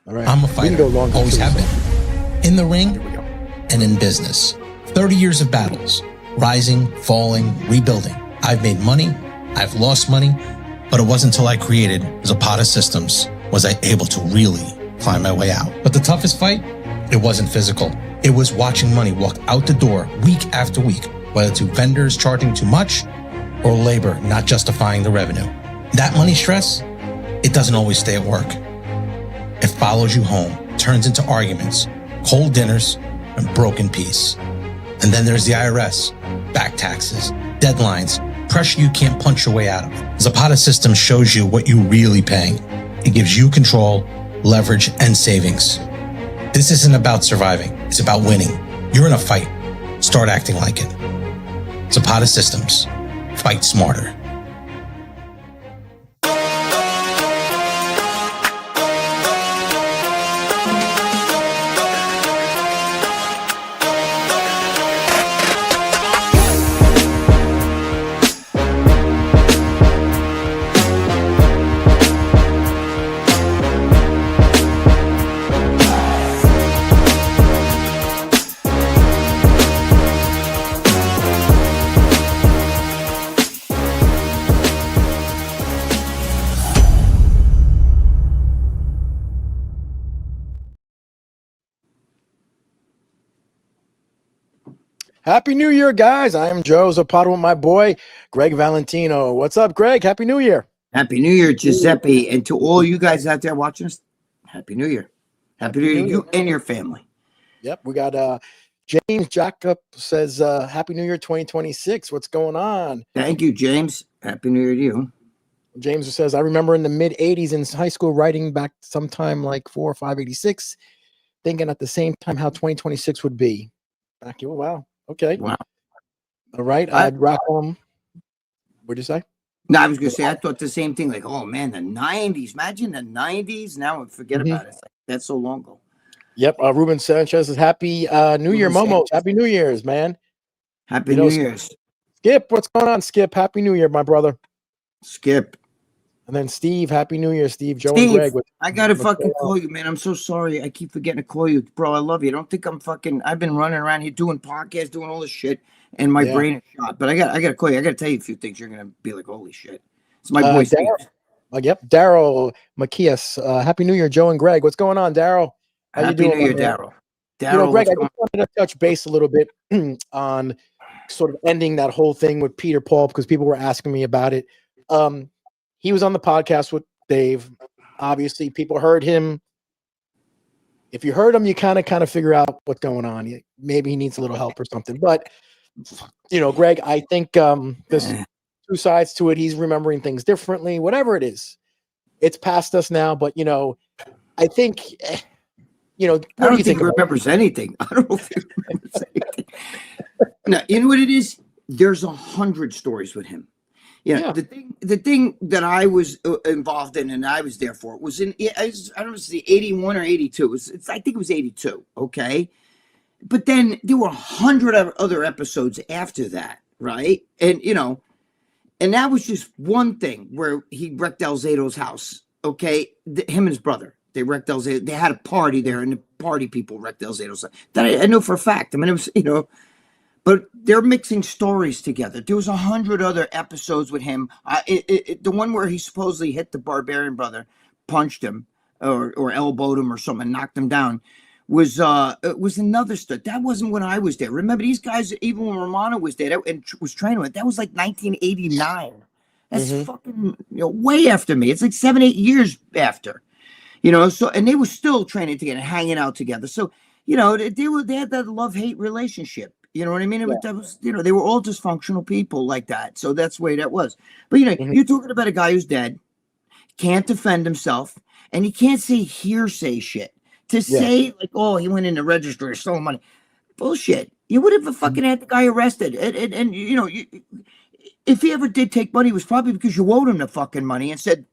All right. I'm a fighter, always have been. In the ring and in business. 30 years of battles, rising, falling, rebuilding. I've made money, I've lost money, but it wasn't until I created Zapata Systems was I able to really find my way out. But the toughest fight, it wasn't physical. It was watching money walk out the door week after week, whether to vendors charging too much or labor not justifying the revenue. That money stress, it doesn't always stay at work. It follows you home, turns into arguments, cold dinners, and broken peace. And then there's the IRS, back taxes, deadlines, pressure you can't punch your way out of. Zapata Systems shows you what you're really paying. It gives you control, leverage, and savings. This isn't about surviving. It's about winning. You're in a fight. Start acting like it. Zapata Systems. Fight smarter. Happy New Year, guys. I am Joe Zapata with my boy, Gregg Valentino. What's up, Greg? Happy New Year. Happy New Year, Giuseppe. And to all you guys out there watching us, Happy New Year. Happy New Year to you and your family. Yep, we got James Jacob says, Happy New Year 2026. What's going on? Thank you, James. Happy New Year to you. James says, I remember in the mid-'80s in high school writing back sometime like 4 or 5, 86, thinking at the same time how 2026 would be. Back you, wow. Okay. Wow. All right. I'd rock them. What'd you say? No, I was going to say, I thought the same thing. Like, oh, man, the 90s. Imagine the 90s. Now forget about it. It's like, that's so long ago. Yep. Ruben Sanchez says, Happy New Year, Momo. Happy New Year's, man. Happy New Year's. Skip, what's going on, Skip? Happy New Year, my brother. Skip. And then Steve, Happy New Year, Steve. Joe Steve, and Greg. I got to fucking call you, man. I'm so sorry. I keep forgetting to call you. Bro, I love you. I don't think I've been running around here doing podcasts, doing all this shit, and my brain is shot. But I got to call you. I got to tell you a few things. You're going to be like, holy shit. It's my boy, Steve. Yep. Daryl Macias. Happy New Year, Joe and Greg. What's going on, Daryl? Happy New Year, Daryl. Daryl, Greg, I just wanted to touch base a little bit on sort of ending that whole thing with Peter Paul because people were asking me about it. He was on the podcast with Dave. Obviously, people heard him. If you heard him, you kind of figure out what's going on. Maybe he needs a little help or something. But, Greg, I think there's two sides to it. He's remembering things differently, whatever it is. It's past us now, but, I think, I don't think he remembers anything. I don't know if he remembers anything. No, you know what it is? There's 100 stories with him. Yeah, the thing that I was involved in and I was there for was I don't know if it's the 81 or 82. I think it was 82. Okay, but then there were 100 other episodes after that, right? And and that was just one thing where he wrecked Alzato's house. Okay, him and his brother, they wrecked Alzato. They had a party there, and the party people wrecked Alzato's house. That I know for a fact. I mean, it was But they're mixing stories together. There was 100 other episodes with him. The one where he supposedly hit the Barbarian brother, punched him, or elbowed him or something, knocked him down, was another story. That wasn't when I was there. Remember, these guys, even when Romano was there and was training with, that was like 1989. That's fucking way after me. It's like 7-8 years after. So and they were still training together, hanging out together. So they had that love-hate relationship. You know what I mean? That was, they were all dysfunctional people like that. So that's the way that was. But, you're talking about a guy who's dead, can't defend himself, and he can't say hearsay shit. To say, like, oh, he went in the register or stole money. Bullshit. You would have fucking had the guy arrested. And if he ever did take money, it was probably because you owed him the fucking money and said,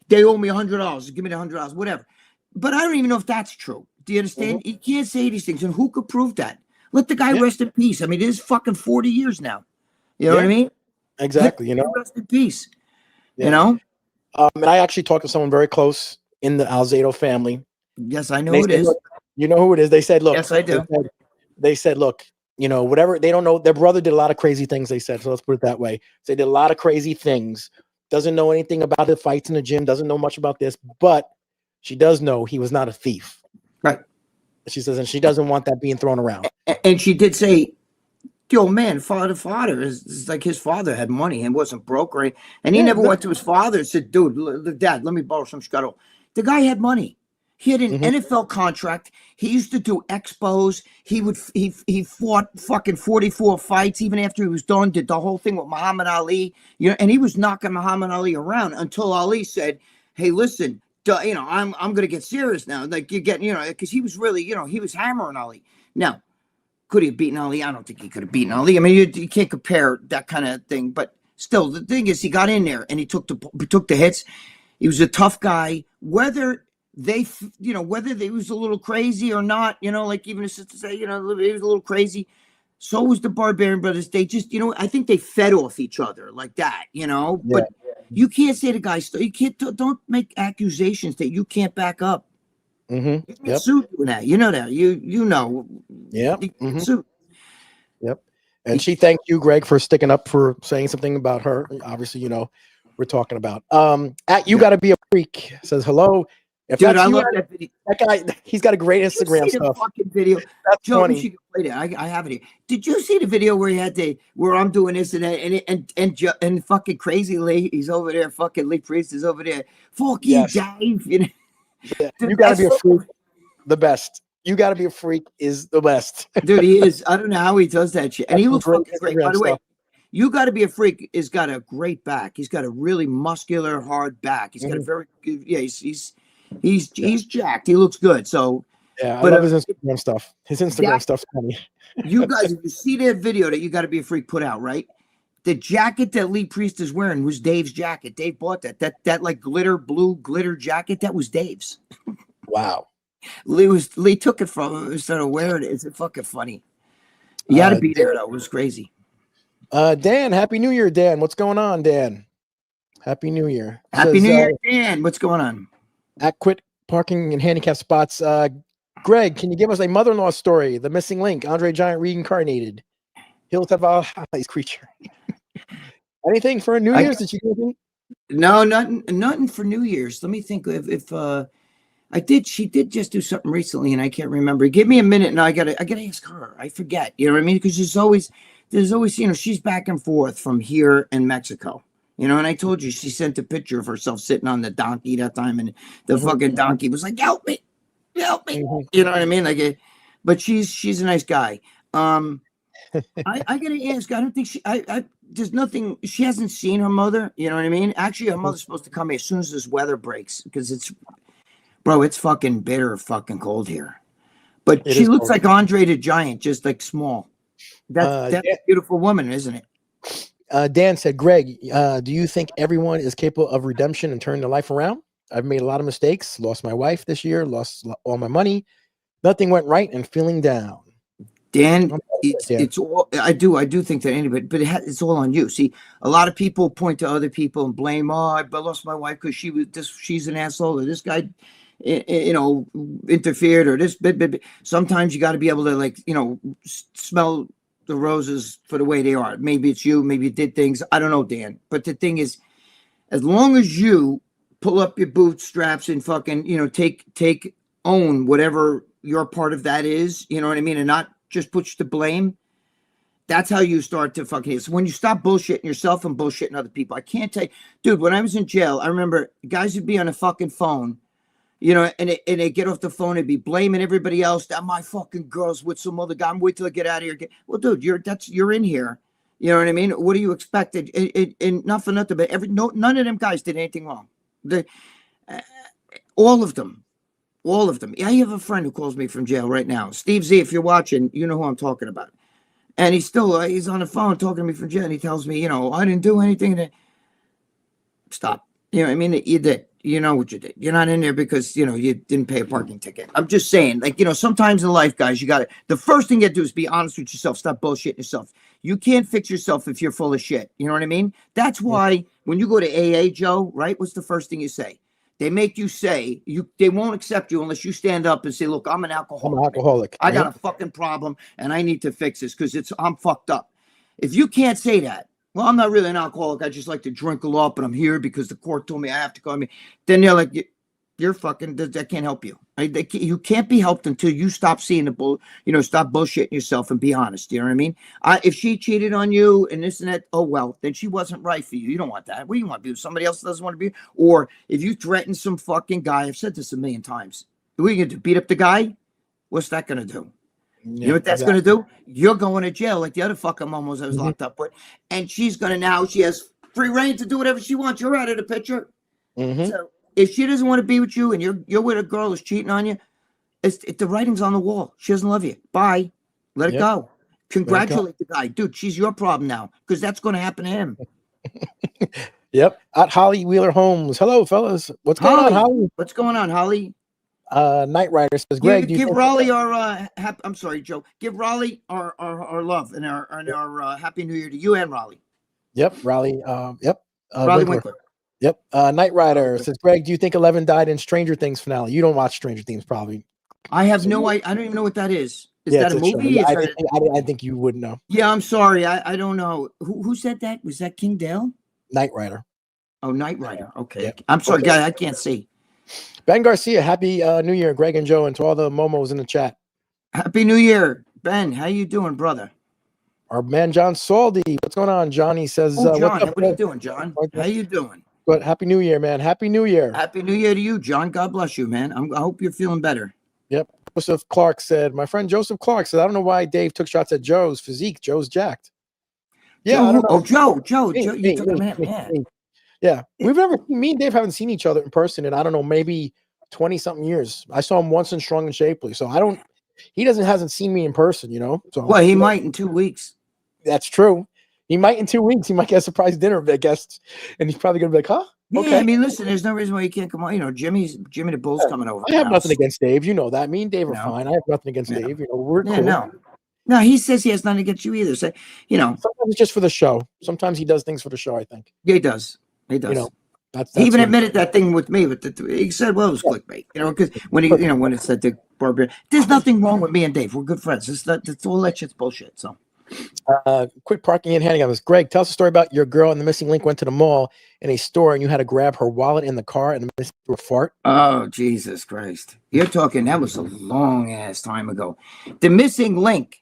they owe me $100. Give me the $100, whatever. But I don't even know if that's true. Do you understand? You can't say these things. And who could prove that? Let the guy rest in peace. I mean, it is fucking 40 years now. You know what I mean? Exactly. Rest in peace. And I actually talked to someone very close in the Alzato family. Yes, I know who it is. Look, you know who it is. They said, look. Yes, I do. They said, look, whatever, they don't know. Their brother did a lot of crazy things, they said. So let's put it that way. So they did a lot of crazy things. Doesn't know anything about the fights in the gym. Doesn't know much about this. But she does know he was not a thief. Right. She says, and she doesn't want that being thrown around. And she did say, yo, man, father is like his father had money and wasn't broke, right? And he never went to his father and said, dude, dad, let me borrow some scuttle. The guy had money. He had an NFL contract. He used to do expos. He fought fucking 44 fights even after he was done. Did the whole thing with Muhammad Ali, and he was knocking Muhammad Ali around until Ali said, "Hey, listen, I'm gonna get serious now. Like you're getting, because he was really, he was hammering Ali. Now, could he have beaten Ali? I don't think he could have beaten Ali. I mean, you can't compare that kind of thing. But still, the thing is, he got in there and he took the hits. He was a tough guy. Whether they was a little crazy or not, like even his sister say, he was a little crazy. So was the Barbarian Brothers. They just, I think they fed off each other like that, but you can't say the guy, don't make accusations that you can't back up. Mm-hmm. Yep. Sue doing that. You know that. You know. Yeah. Mm-hmm. Yep. And she thanked you, Greg, for sticking up for saying something about her. Obviously, we're talking about. You gotta be a freak says hello. If dude, I love that video. That guy, he's got a great Instagram stuff. The fucking video. That's Joe, funny. you play that. I have it here. Did you see the video where he had where I'm doing this and that, and fucking crazy Lee, he's over there, fucking Lee Priest is over there. Fuck you, Dave. Yeah. Dude, you gotta be a freak. The best. You gotta be a freak is the best. Dude, he is. I don't know how he does that shit. And he looks fucking great. By the way, You Gotta Be a Freak has got a great back. He's got a really muscular, hard back. He's got a very good, he's jacked. He looks good. So I love his Instagram stuff. His Instagram stuff's funny. You guys, if you see that video that You Gotta Be a Freak put out, right? The jacket that Lee Priest is wearing was Dave's jacket. Dave bought that. That like blue glitter jacket, that was Dave's. Wow. Lee took it from him instead of wearing it. It's fucking funny. You had to be there though. It was crazy. Dan, Happy New Year, Dan. What's going on, Dan? Happy New Year. Happy New Year, Dan. What's going on? At Quit Parking and Handicap Spots. Greg, can you give us a mother-in-law story? The missing link, Andre Giant reincarnated. Hills have a creature. Anything for New Year's? Did you do anything? No, nothing for New Year's. Let me think if I did. She did just do something recently, and I can't remember. Give me a minute, and I gotta ask her. I forget. You know what I mean? Because there's always, she's back and forth from here and Mexico. And I told you she sent a picture of herself sitting on the donkey that time, and the fucking donkey was like, "Help me, help me." You know what I mean? Like, but she's a nice guy. I gotta ask. I don't think there's nothing. She hasn't seen her mother. You know what I mean? Actually, her mother's supposed to come here as soon as this weather breaks, because it's fucking bitter, fucking cold here. But she looks like Andre the Giant, just like small. That's a beautiful woman, isn't it? Dan said, Greg, do you think everyone is capable of redemption and turning their life around? I've made a lot of mistakes, lost my wife this year, lost all my money. Nothing went right and feeling down. Dan, it's all, I do think that anybody, but it's all on you. See, a lot of people point to other people and blame, I lost my wife because she's an asshole, or this guy, interfered, or this. Sometimes you got to be able to smell the roses for the way they are. Maybe it's you, maybe you did things. I don't know, Dan. But the thing is, as long as you pull up your bootstraps and fucking, own whatever your part of that is, you know what I mean? And not just put you to blame. That's how you start to fucking, it's when you stop bullshitting yourself and bullshitting other people. I can't tell you, dude, when I was in jail, I remember guys would be on a fucking phone, and they get off the phone and be blaming everybody else. That my fucking girl's with some other guy. I'm wait till I get out of here. Well, dude, you're in here. You know what I mean? What do you expect? And not for nothing, but none of them guys did anything wrong. All of them. I have a friend who calls me from jail right now. Steve Z, if you're watching, you know who I'm talking about. And he's on the phone talking to me from jail, and he tells me, I didn't do anything. Stop. You know what I mean? You did. You know what you did. You're not in there because, you didn't pay a parking ticket. I'm just saying, sometimes in life, guys, the first thing you do is be honest with yourself. Stop bullshitting yourself. You can't fix yourself if you're full of shit. You know what I mean? That's why when you go to AA, Joe, right? What's the first thing you say? They make you say they won't accept you unless you stand up and say, look, I'm an alcoholic. I'm an alcoholic. I got a fucking problem and I need to fix this because I'm fucked up. If you can't say that, well, I'm not really an alcoholic. I just like to drink a lot, but I'm here because the court told me I have to go. Then they're like, you're fucking, that can't help you. You can't be helped until you stop seeing stop bullshitting yourself and be honest. You know what I mean? If she cheated on you and this and that, oh, well, then she wasn't right for you. You don't want that. What do you want to be with somebody else that doesn't want to be? Or if you threaten some fucking guy, I've said this a million times. What are you going to do? Beat up the guy? What's that going to do? Yeah, you know what that's going to do? You're going to jail like the other fucking momos I was locked up with. And she's going to she has free reign to do whatever she wants. You're out of the picture. So if she doesn't want to be with you and you're with a girl who's cheating on you, the writing's on the wall. She doesn't love you. Bye. Let it go. Congratulate the guy. Dude, she's your problem now because that's going to happen to him. Yep. At Holly Wheeler Holmes. Hello, fellas. What's going on, Holly? What's going on, Holly? Knight Rider says, Greg, give Raleigh our I'm sorry, Joe. Give Raleigh our love and our Happy New Year to you and Raleigh. Yep, Raleigh. Yep. Raleigh Winkler. Yep. Knight Rider says, Greg, do you think 11 died in Stranger Things finale? You don't watch Stranger Things, probably. I have I don't even know what that is. Is that a movie? I think you would know. Yeah, I'm sorry. I don't know. Who said that? Was that King Dale? Knight Rider. Oh, Knight Rider. Okay. Yep. I'm sorry, guys. I can't see. Ben Garcia, Happy New Year, Greg and Joe, and to all the momos in the chat. Happy New Year, Ben. How you doing, brother? Our man John Saldi. What's going on, Johnny says. John, what are you doing, John? How you doing? But Happy New Year, man. Happy New Year. Happy New Year to you, John. God bless you, man. I hope you're feeling better. Yep. Joseph Clark said, my friend Joseph Clark said, I don't know why Dave took shots at Joe's physique. Joe's jacked. Yeah. Joe. You took him at man. Yeah. We've never, me and Dave haven't seen each other in person in, I don't know, maybe 20 something years. I saw him once in Strong and Shapely. So he hasn't seen me in person, So well, he might in 2 weeks. That's true. He might in 2 weeks. He might get a surprise dinner, I guess. And he's probably going to be like, huh? Okay. Yeah, I mean, listen, there's no reason why you can't come on. Jimmy the Bull's coming over. I have nothing against Dave. You know that. Me and Dave are fine. I have nothing against Dave. We're cool. No, he says he has nothing against you either. So, sometimes it's just for the show. Sometimes he does things for the show, I think. Yeah, he does. That's he even admitted that thing with me. He said, well, it was clickbait. Because when when it said the Barbarian, there's nothing wrong with me and Dave. We're good friends. That's all that shit's bullshit. So. Quit parking and handing out this. Greg, tell us a story about your girl and the missing link went to the mall in a store and you had to grab her wallet in the car and the missing through a fart. Oh, Jesus Christ. You're talking, that was a long ass time ago. The missing link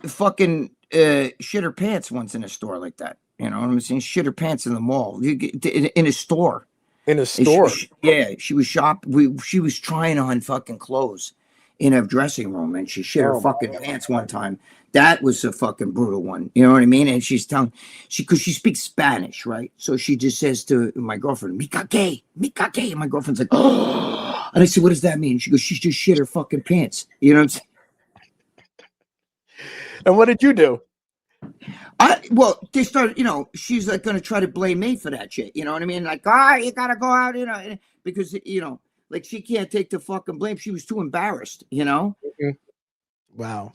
fucking shit her pants once in a store like that. You know what I'm saying? Shit her pants in the mall. In a store. In a store? She was she was trying on fucking clothes in her dressing room and she shit her fucking pants one time. That was a fucking brutal one. You know what I mean? And she's telling, because she speaks Spanish, right? So she just says to my girlfriend, "Mi cagué, mi cagué." And my girlfriend's like, "Oh." And I said, "What does that mean?" She goes, "She's just shit her fucking pants." You know what I'm saying? And what did you do? Well, they started, she's like going to try to blame me for that shit. You know what I mean? Like, you got to go out, because, like she can't take the fucking blame. She was too embarrassed, Mm-hmm. Wow.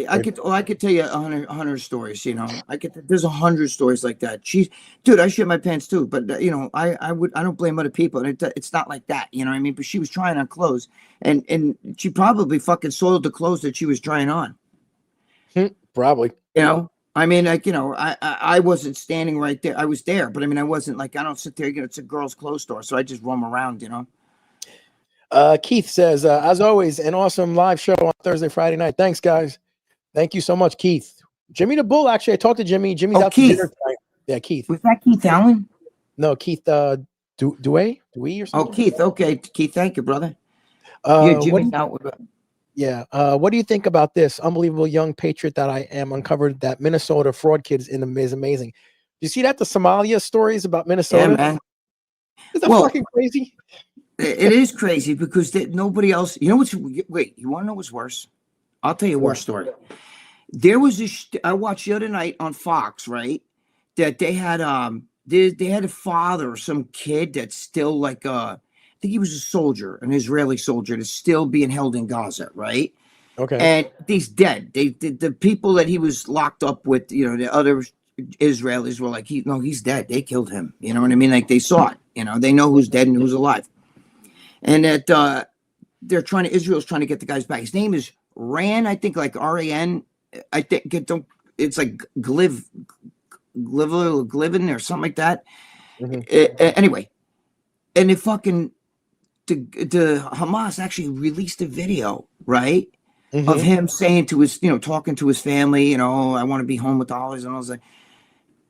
I could tell you 100 stories, there's 100 stories like that. Dude, I shit my pants too, but I don't blame other people. And it's not like that, you know what I mean? But she was trying on clothes and she probably fucking soiled the clothes that she was trying on. Probably. I mean, like, I wasn't standing right there. I was there, but I mean, I wasn't like, I don't sit there, it's a girl's clothes store. So I just roam around, Keith says, as always, an awesome live show on Thursday, Friday night. Thanks, guys. Thank you so much, Keith. Jimmy the Bull, actually, I talked to Jimmy. Jimmy's out to dinner tonight. Yeah, Keith. Was that Keith Allen? No, Keith Dewey or something? Oh, Keith. Okay, Keith, thank you, brother. Jimmy's out with what do you think about this unbelievable young patriot that I am uncovered that Minnesota fraud kids in them is amazing? You see that the Somalia stories about Minnesota? Yeah, man. Is that fucking crazy? It is crazy because nobody else. You want to know what's worse? I'll tell you a worse story. There was I watched the other night on Fox, right? That they had they had a father or some kid that's still like I think he was a soldier, an Israeli soldier that's still being held in Gaza, right? Okay. And he's dead. The people that he was locked up with, the other Israelis were like, he's dead. They killed him. You know what I mean? Like they saw it. They know who's dead and who's alive. and that Israel's trying to get the guys back. His name is Ran, I think, like R-A-N. I think it's like Glivin or something like that. Anyway, and the Hamas actually released a video, right, of him saying to his, talking to his family, I want to be home with Olives, and I was like,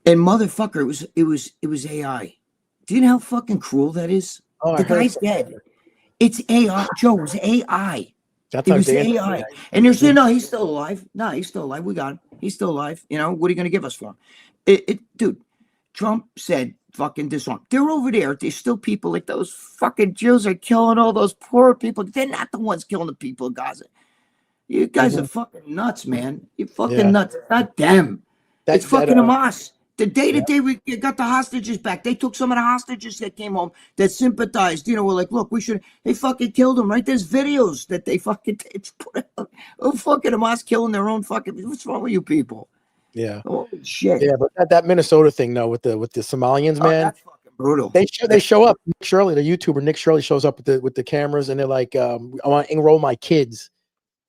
and motherfucker, it was AI. Do you know how fucking cruel that is? Oh, the guy's dead. It's AI, Joe. It was AI. It was AI. And they're saying, no, he's still alive. No, he's still alive. We got him. He's still alive. What are you going to give us for him? Dude, Trump said fucking disarm. They're over there. There's still people like those fucking Jews are killing all those poor people. They're not the ones killing the people in Gaza. You guys are fucking nuts, man. You're fucking nuts. It's not them. It's fucking Hamas. The day that they got the hostages back, they took some of the hostages that came home that sympathized. We're like, look, they fucking killed them, right? There's videos that they fucking put out. Oh, fucking Hamas killing their own fucking. What's wrong with you people? Yeah. Holy shit. Yeah, but that Minnesota thing, though, with the Somalians, man, that's fucking brutal. They show up. Nick Shirley, the YouTuber Nick Shirley, shows up with the cameras, and they're like, I want to enroll my kids.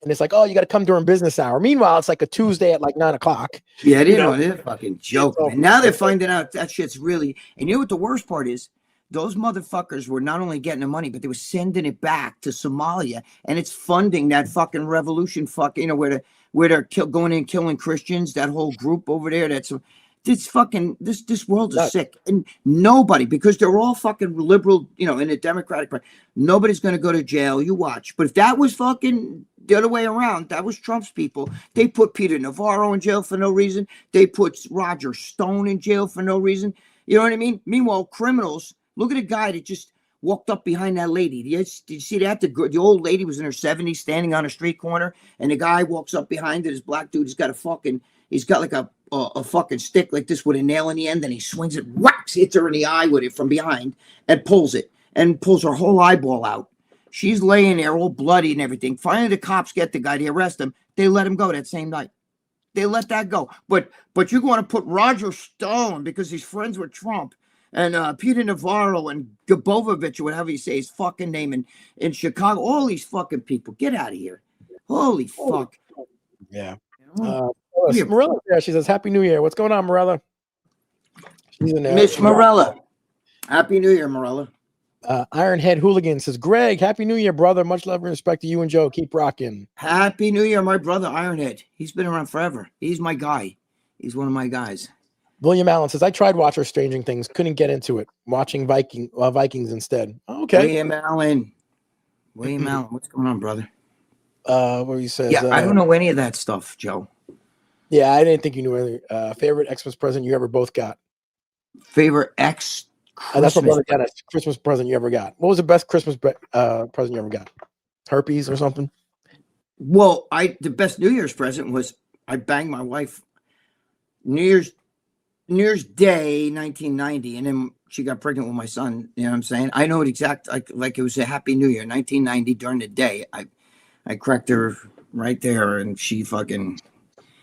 And it's like, oh, you got to come during business hour. Meanwhile, it's like a Tuesday at like 9 o'clock. Yeah, they're fucking joking. And now they're finding out that shit's really. And you know what the worst part is? Those motherfuckers were not only getting the money, but they were sending it back to Somalia, and it's funding that fucking revolution. Where they're going in and killing Christians. That whole group over there. This world is sick, and nobody, because they're all fucking liberal, in the Democratic Party. Nobody's going to go to jail. You watch. But if that was fucking the other way around, that was Trump's people. They put Peter Navarro in jail for no reason. They put Roger Stone in jail for no reason. You know what I mean? Meanwhile, criminals. Look at a guy that just walked up behind that lady. Did you see that? The old lady was in her 70s, standing on a street corner, and the guy walks up behind it. This black dude, he's got like a fucking stick like this with a nail in the end, and he swings it, whacks, hits her in the eye with it from behind, and pulls her whole eyeball out. She's laying there all bloody and everything. Finally, the cops get the guy. They arrest him. They let him go that same night. They let that go. But you're going to put Roger Stone, because he's friends with Trump, and Peter Navarro and Gabovovich, or whatever you say his fucking name, in Chicago. All these fucking people. Get out of here. Holy fuck. Yeah. Morella there. She says, Happy New Year. What's going on, Morella? She's in there. Miss Morella. Happy New Year, Morella. Ironhead Hooligan says, Greg, Happy New Year, brother. Much love and respect to you and Joe. Keep rocking. Happy New Year, my brother, Ironhead. He's been around forever. He's my guy. He's one of my guys. William Allen says, I tried watching Stranging Things. Couldn't get into it. Watching Vikings instead. Okay. William Allen. What's going on, brother? What he says. Yeah, I don't know any of that stuff, Joe. Yeah, I didn't think you knew any. Favorite Xmas present you ever both got? Favorite That's what brother got. Christmas present you ever got. What was the best Christmas present you ever got? Herpes or something? Well, the best New Year's present was I banged my wife New Year's Day, 1990, and then she got pregnant with my son. You know what I'm saying? I know it exact like it was a Happy New Year, 1990 during the day. I cracked her right there, and she fucking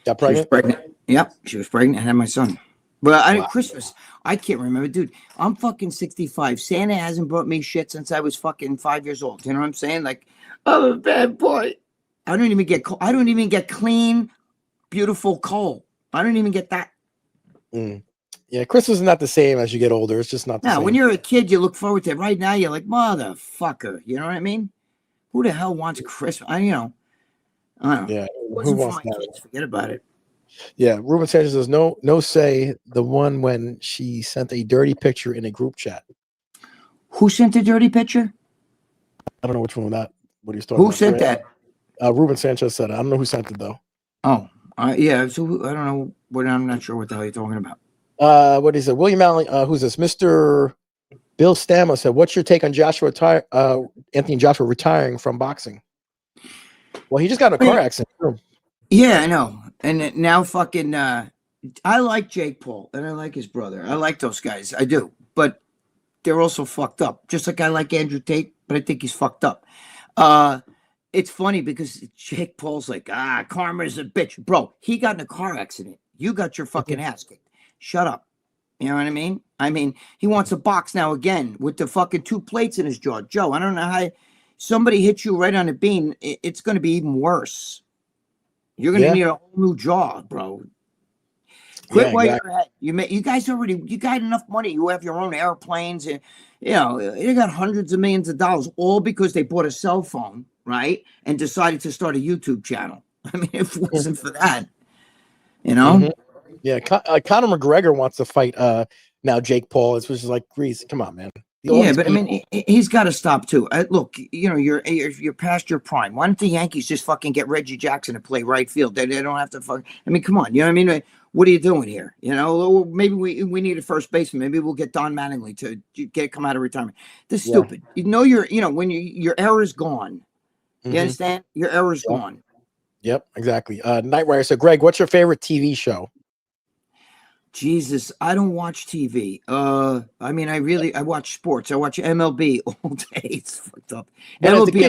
got pregnant. She was pregnant. Yep, she was pregnant and had my son. But Christmas, I can't remember, dude. I'm fucking 65. Santa hasn't brought me shit since I was fucking 5 years old. You know what I'm saying? Like, I'm a bad boy. I don't even get clean, beautiful coal. I don't even get that. Yeah, Christmas is not the same as you get older. It's just not the same. When you're a kid, you look forward to it. Right now, you're like, motherfucker. You know what I mean? Who the hell wants Christmas? I don't know. Yeah, it wasn't for my kids. Forget about it. Yeah, Ruben Sanchez says, no say the one when she sent a dirty picture in a group chat. Who sent a dirty picture? I don't know which one that. What are you talking about? Who sent that? Ruben Sanchez said it. I don't know who sent it though. Oh, yeah. So I don't know. I'm not sure what the hell you're talking about. What he said? William Allen. Who's this? Mr. Bill Stamos said, "What's your take on Anthony Joshua retiring from boxing?" Well, he just got in a car accident. Yeah, I know. And now fucking, I like Jake Paul and I like his brother. I like those guys. I do. But they're also fucked up. Just like I like Andrew Tate, but I think he's fucked up. It's funny because Jake Paul's like, karma's a bitch. Bro, he got in a car accident. You got your fucking ass kicked. Shut up. You know what I mean? I mean, he wants a box now again with the fucking 2 plates in his jaw. Joe, I don't know how somebody hits you right on the bean. It's going to be even worse. You're going to need a whole new jaw, bro. Quit while you're ahead. You guys you got enough money. You have your own airplanes, and you know you got hundreds of millions of dollars, all because they bought a cell phone, right? And decided to start a YouTube channel. I mean, if it wasn't for that, you know. Yeah, Conor McGregor wants to fight now Jake Paul. It's just like, Grease, come on, man. But I mean, he's got to stop too. Look, you know, you're past your prime. Why don't the Yankees just fucking get Reggie Jackson to play right field? They don't have to fuck. I mean, come on. You know what I mean? What are you doing here? You know, maybe we need a first baseman. Maybe we'll get Don Mattingly to come out of retirement. This is stupid. You know, when your era is gone. You understand? Your era is gone. Yep, exactly. Night Rider. So, Greg, what's your favorite TV show? Jesus, I don't watch TV. I mean, I watch sports. I watch MLB all day. It's fucked up. MLB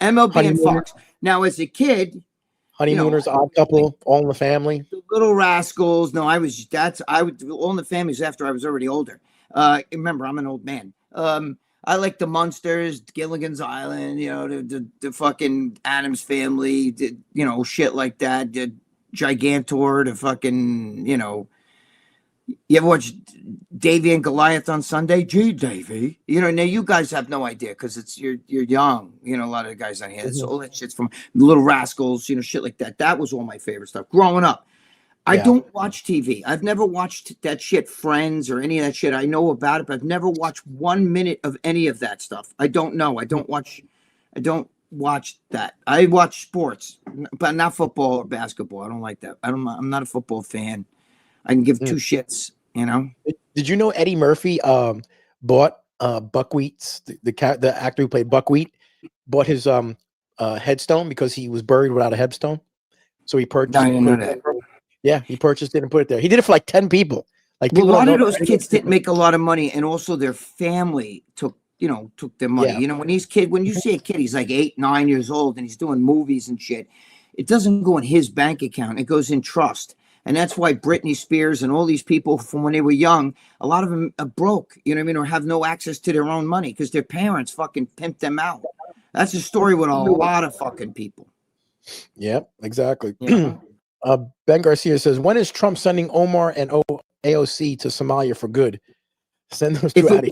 and Fox. Now, as a kid, Honeymooners, Odd Couple, All in the Family, The Little Rascals. No, All in the Family was after I was already older. Remember, I'm an old man. I like the Munsters, Gilligan's Island. You know, the fucking Addams Family. Shit like that. The Gigantor. The fucking You ever watch Davy and Goliath on Sunday? Gee, Davy. Now you guys have no idea because you're young. A lot of the guys on here. All that shit's from Little Rascals, shit like that. That was all my favorite stuff growing up. I don't watch TV. I've never watched that shit, Friends or any of that shit. I know about it, but I've never watched 1 minute of any of that stuff. I don't know. I don't watch that. I watch sports, but not football or basketball. I don't like that. I'm not a football fan. I can give 2 shits, Did you know Eddie Murphy bought Buckwheat's the actor who played Buckwheat bought his headstone because he was buried without a headstone. So he purchased. I didn't know that. Yeah, he purchased it and put it there. He did it for like 10 people. Like a lot of those kids didn't make a lot of money, and also their family took their money. Yeah. When you see a kid, he's like 8, 9 years old, and he's doing movies and shit. It doesn't go in his bank account. It goes in trust. And that's why Britney Spears and all these people from when they were young, a lot of them are broke, or have no access to their own money because their parents fucking pimped them out. That's a story with a lot of fucking people. Yep, exactly. Ben Garcia says, when is Trump sending Omar and AOC to Somalia for good? Send those two out.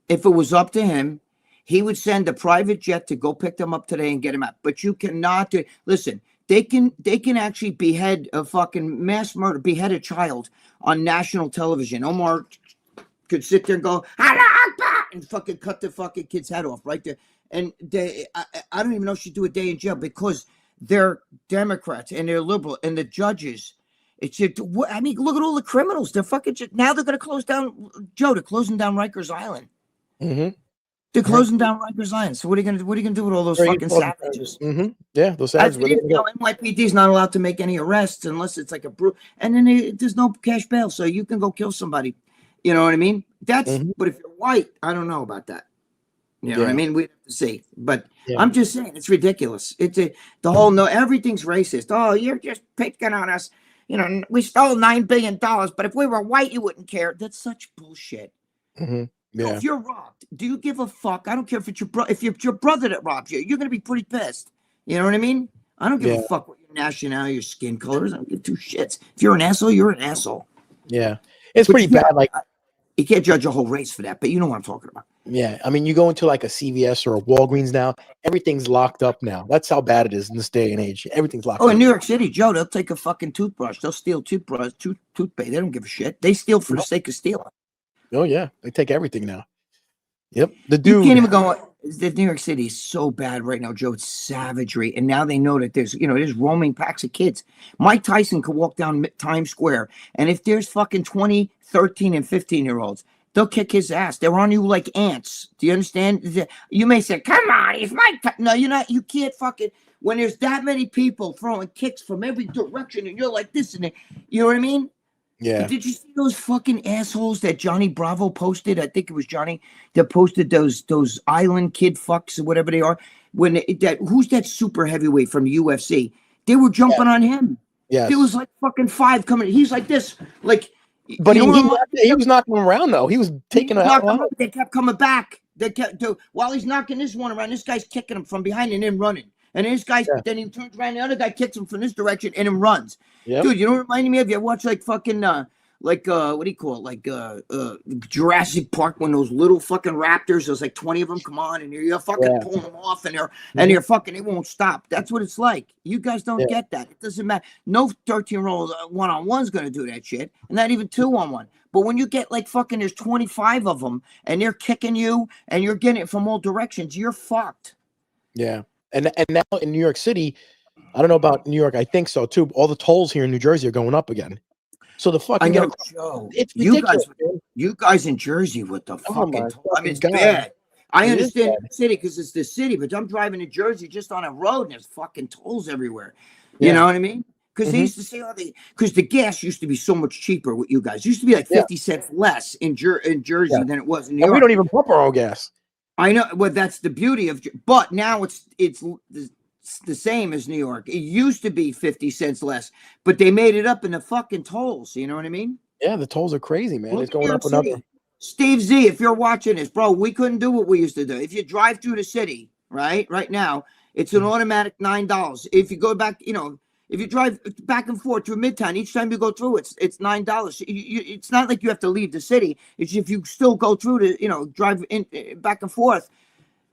If it was up to him, he would send a private jet to go pick them up today and get them out. But you cannot do. Listen, they can actually behead a fucking mass murder, behead a child on national television. Omar could sit there and go, Allah Akbar, and fucking cut the fucking kid's head off right there. And I don't even know if she'd do a day in jail because they're Democrats and they're liberal, and the judges. Look at all the criminals. They're fucking now. They're going to close down. Joe, they're closing down Rikers Island. They're closing down Rikers Island. So what are you going to do with all those fucking savages? Yeah, those savages. NYPD is not allowed to make any arrests unless it's like and then there's no cash bail, so you can go kill somebody. You know what I mean? That's. But if you're white, I don't know about that. You know what I mean? We have to see. But I'm just saying, it's ridiculous. It's everything's racist. Oh, you're just picking on us. We stole $9 billion, but if we were white, you wouldn't care. That's such bullshit. Yeah. If you're robbed, do you give a fuck? I don't care if it's your brother that robs you. You're gonna be pretty pissed. You know what I mean? I don't give a fuck what your nationality, your skin color is. I don't give 2 shits. If you're an asshole, you're an asshole. Yeah, it's pretty bad. Like you can't judge a whole race for that, but you know what I'm talking about. Yeah, I mean, you go into like a CVS or a Walgreens now, everything's locked up now. That's how bad it is in this day and age. Everything's locked up. In New York City, Joe, they'll take a fucking toothbrush. They'll steal toothpaste. They don't give a shit. They steal for the sake of stealing. Oh yeah, they take everything now. Yep, the dude. You can't even go. The New York City is so bad right now, Joe. It's savagery, and now they know that there's roaming packs of kids. Mike Tyson could walk down Times Square, and if there's fucking 20, 13, and 15-year-olds, they'll kick his ass. They're on you like ants. Do you understand? You may say, "Come on, he's Mike." No, you're not. You can't fucking. When there's that many people throwing kicks from every direction, and you're like this and that, you know what I mean? Yeah. But did you see those fucking assholes that Johnny Bravo posted? I think it was Johnny that posted those island kid fucks or whatever they are. Who's that super heavyweight from the UFC? They were jumping on him. Yeah. There was like fucking 5 coming. He's like this, like But he was knocking him around though. He was taking it out. They kept coming back. They kept while he's knocking this one around. This guy's kicking him from behind and then running. And this guy's then he turns around. The other guy kicks him from this direction and then runs. Yep. Dude, you know what reminding me of? You watch like fucking what do you call it? Like Jurassic Park when those little fucking raptors, there's like 20 of them come on and you're fucking pulling them off and they're fucking, it won't stop. That's what it's like. You guys don't get that. It doesn't matter. No 13-year-old one-on-one's gonna do that shit, and not even 2-on-1. But when you get like fucking, there's 25 of them and they're kicking you and you're getting it from all directions, you're fucked. Yeah. And now in New York City, I don't know about New York, I think so too. All the tolls here in New Jersey are going up again. So the fucking it's ridiculous. You guys in Jersey with the fucking toll. I mean, it's bad. I understand the city because it's the city, but I'm driving to Jersey just on a road and there's fucking tolls everywhere. You know what I mean? Because they used to say because the gas used to be so much cheaper with you guys. It used to be like 50 cents less in Jersey than it was in New York. We don't even pump our own gas. I know, well, that's the beauty of, but now it's the same as New York. It used to be 50 cents less, but they made it up in the fucking tolls. You know what I mean? Yeah, the tolls are crazy, man. It's going up another. Steve Z, if you're watching this, bro, we couldn't do what we used to do. If you drive through the city, right now, it's an automatic $9. If you go back, if you drive back and forth through Midtown, each time you go through, it's $9. It's not like you have to leave the city. It's if you still go through to, drive in back and forth.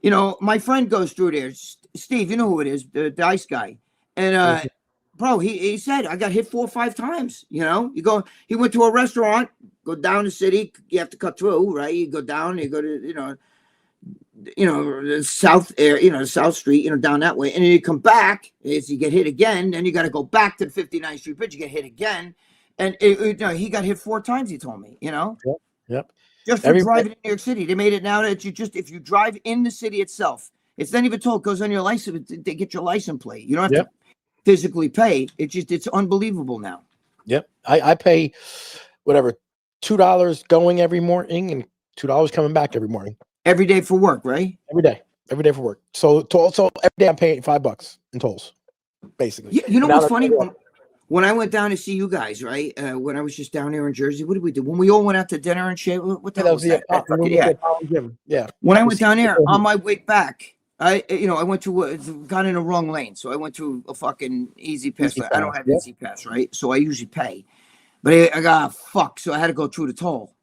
My friend goes through there. Steve, you know who it is, the ice guy. And bro, he said I got hit 4 or 5 times. He went to a restaurant, go down the city, you have to cut through, right? You go down, you go to, the south area, South Street, down that way, and then you come back. As you get hit again, then you got to go back to the 59th Street Bridge. You get hit again, and he got hit 4 times. He told me, Yep. Just for driving in New York City, they made it now that if you drive in the city itself, it's not even told. It goes on your license. They get your license plate. You don't have to physically pay. It's unbelievable now. Yep. I pay whatever $2 going every morning and $2 coming back every morning. Every day for work, right? Every day for work. So every day I'm paying $5 in tolls, basically. You know what's funny? When I went down to see you guys, right? When I was just down there in Jersey, what did we do? When we all went out to dinner and shit, what the hell was that? Yeah. When I went down there on my way back, I went to got in the wrong lane, so I went to a fucking Easy Pass. I don't have Easy Pass, right? So I usually pay, but I got fucked, so I had to go through the toll.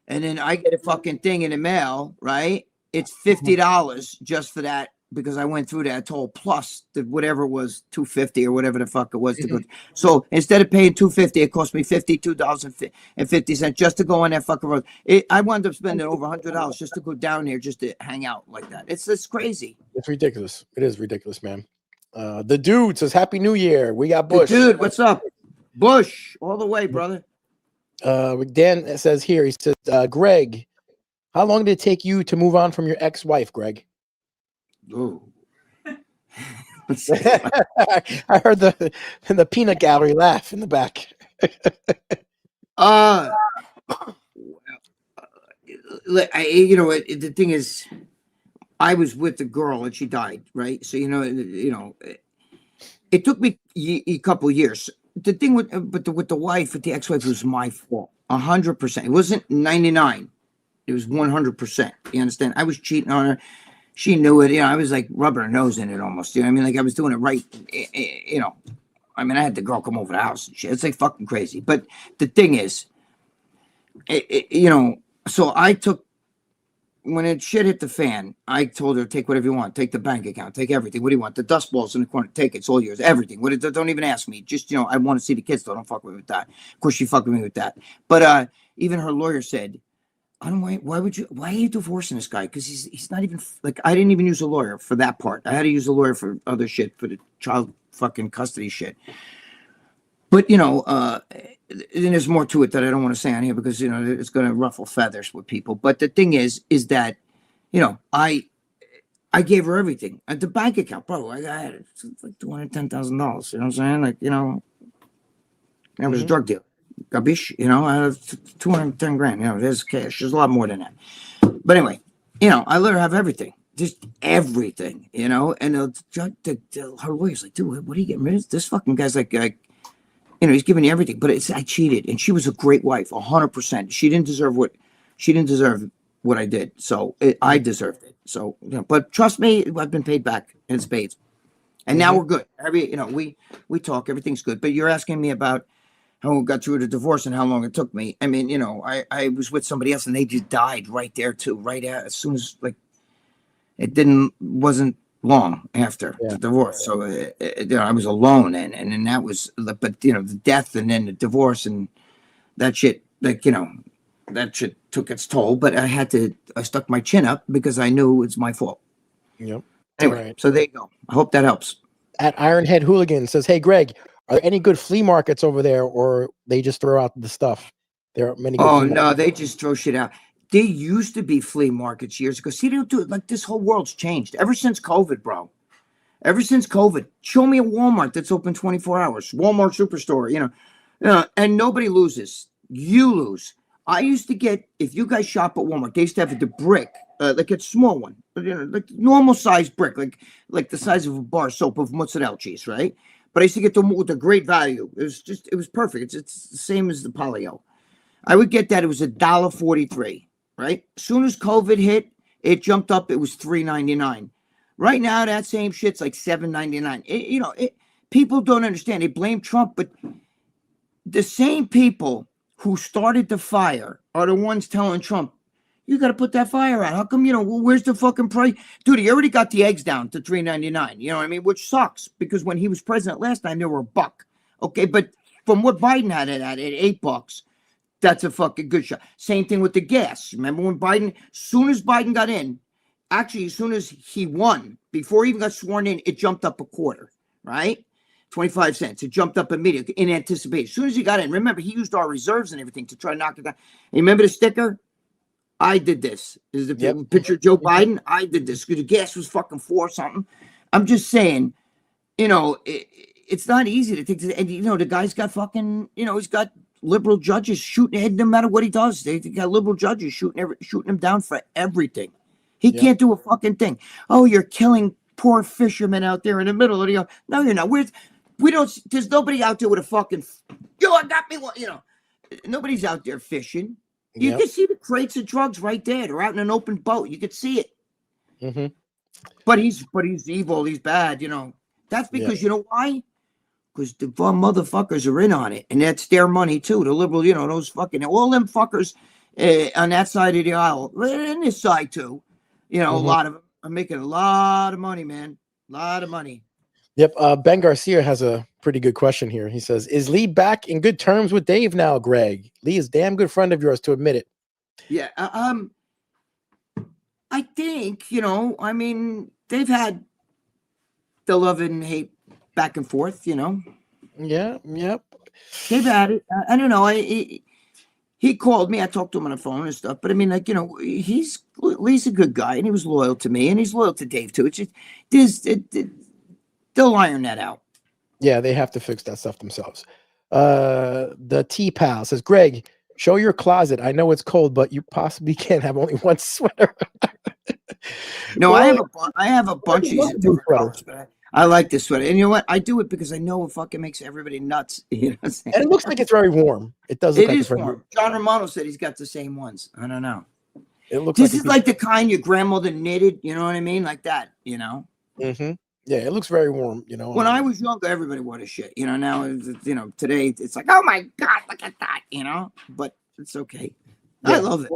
And then I get a fucking thing in the mail, right? It's $50 just for that because I went through that toll plus whatever it was, $2.50 or whatever the fuck it was to go. So instead of paying $2.50, it cost me $52.50 just to go on that fucking road. I wound up spending over $100 just to go down there just to hang out like that. It's crazy. It's ridiculous. It is ridiculous, man. The dude says Happy New Year. We got Bush. Dude, what's up? Bush, all the way, brother. Dan says here, he says, Greg, how long did it take you to move on from your ex-wife, Greg? Oh. I heard the peanut gallery laugh in the back. The thing is, I was with the girl and she died, right? So it took me a couple years. The thing with the wife, with the ex-wife, was my fault, 100%. It wasn't 99. It was 100%. You understand? I was cheating on her. She knew it. I was like rubbing her nose in it almost. You know what I mean? Like I was doing it right. I mean, I had the girl come over the house and shit. It's like fucking crazy. But the thing is, so I took, when it shit hit the fan, I told her, take whatever you want. Take the bank account. Take everything. What do you want? The dust balls in the corner. Take it. It's all yours. Everything. Don't even ask me. Just, I want to see the kids, though. Don't fuck with me with that. Of course, she fucked with me with that. But even her lawyer said, why are you divorcing this guy? Because he's not even, like, I didn't even use a lawyer for that part. I had to use a lawyer for other shit, for the child fucking custody shit. But, then there's more to it that I don't want to say on here because, it's going to ruffle feathers with people. But the thing is that, I gave her everything at the bank account, bro. I got it. It's like $210,000. You know what I'm saying? Like, I was a drug dealer. Gabish, I have 210 grand. There's cash. There's a lot more than that. But anyway, I let her have everything, just everything, and her lawyer's like, dude, what are you getting rid of? This fucking guy's like he's giving you everything, but I cheated, and she was a great wife, 100%. She didn't deserve what I did, so I deserved it. So, but trust me, I've been paid back in spades, and now we're good. We talk, everything's good. But you're asking me about how we got through the divorce and how long it took me. I mean, I was with somebody else, and they just died right there too, right as soon as wasn't long after the divorce. So I was alone, and that was, but the death and then the divorce and that shit, that shit took its toll. But I stuck my chin up because I knew it's my fault. Yep. Anyway, so there you go. I hope that helps. At Ironhead Hooligan says, "Hey Greg, are there any good flea markets over there, or they just throw out the stuff?" There are many. Oh no, they just throw shit out. There used to be flea markets years ago. See, they don't do it. Like, this whole world's changed ever since COVID, bro. Ever since COVID. Show me a Walmart that's open 24 hours. Walmart Superstore, and nobody loses. You lose. I used to get, if you guys shop at Walmart, they used to have the brick, like a small one, like normal size brick, like the size of a bar soap of mozzarella cheese, right? But I used to get them with a great value. It was perfect. It's the same as the Polio. I would get that. It was $1.43. Right? As soon as COVID hit, it jumped up. It was $3.99. Right now, that same shit's like $7.99. People don't understand. They blame Trump, but the same people who started the fire are the ones telling Trump, "You got to put that fire out. How come, where's the fucking price?" Dude, he already got the eggs down to $3.99. You know what I mean? Which sucks, because when he was president last time, they were $1. Okay, but from what Biden had it at $8. That's a fucking good shot. Same thing with the gas. Remember when Biden, soon as Biden got in, actually, as soon as he won, before he even got sworn in, it jumped up a quarter, right? 25 cents. It jumped up immediately in anticipation. As soon as he got in, remember, he used our reserves and everything to try to knock it down. And remember the sticker? I did this. Is the picture of Joe Biden? I did this. Because the gas was fucking $4 something. I'm just saying, it's not easy to take this. And, the guy's got fucking, he's got liberal judges shooting ahead no matter what he does. They got liberal judges shooting him down for everything. He can't do a fucking thing. Oh, you're killing poor fishermen out there in the middle of the. No, you're not. There's nobody out there with a fucking. I got me one. Nobody's out there fishing. You can see the crates of drugs right there. They're out in an open boat. You could see it. Mm-hmm. But he's evil. He's bad. That's because you know why? Because the motherfuckers are in on it, and that's their money too. The liberal, those fucking all them fuckers on that side of the aisle, and this side too. A lot of them are making a lot of money, man. A lot of money. Yep. Ben Garcia has a pretty good question here. He says, "Is Lee back in good terms with Dave now, Greg? Lee is a damn good friend of yours, to admit it." Yeah. I think I mean, they've had the love and hate back and forth, Yeah, yep. They've had it. I don't know. He called me. I talked to him on the phone and stuff. But I mean, Lee's a good guy, and he was loyal to me, and he's loyal to Dave too. It's just they'll iron that out. Yeah, they have to fix that stuff themselves. The T-Pal says, "Greg, show your closet. I know it's cold, but you possibly can't have only one sweater." No, well, I have a bunch of these different colors, but I like this sweater. And you know what? I do it because I know it fucking makes everybody nuts. And it looks like it's very warm. It does look like it's warm. John Romano said he's got the same ones. I don't know. It looks this is like the kind your grandmother knitted, you know what I mean? Like that, Mm-hmm. Yeah, it looks very warm, When I was younger, everybody wore this shit. Now, today it's like, oh my God, look at that, But it's okay. Yeah. I love it.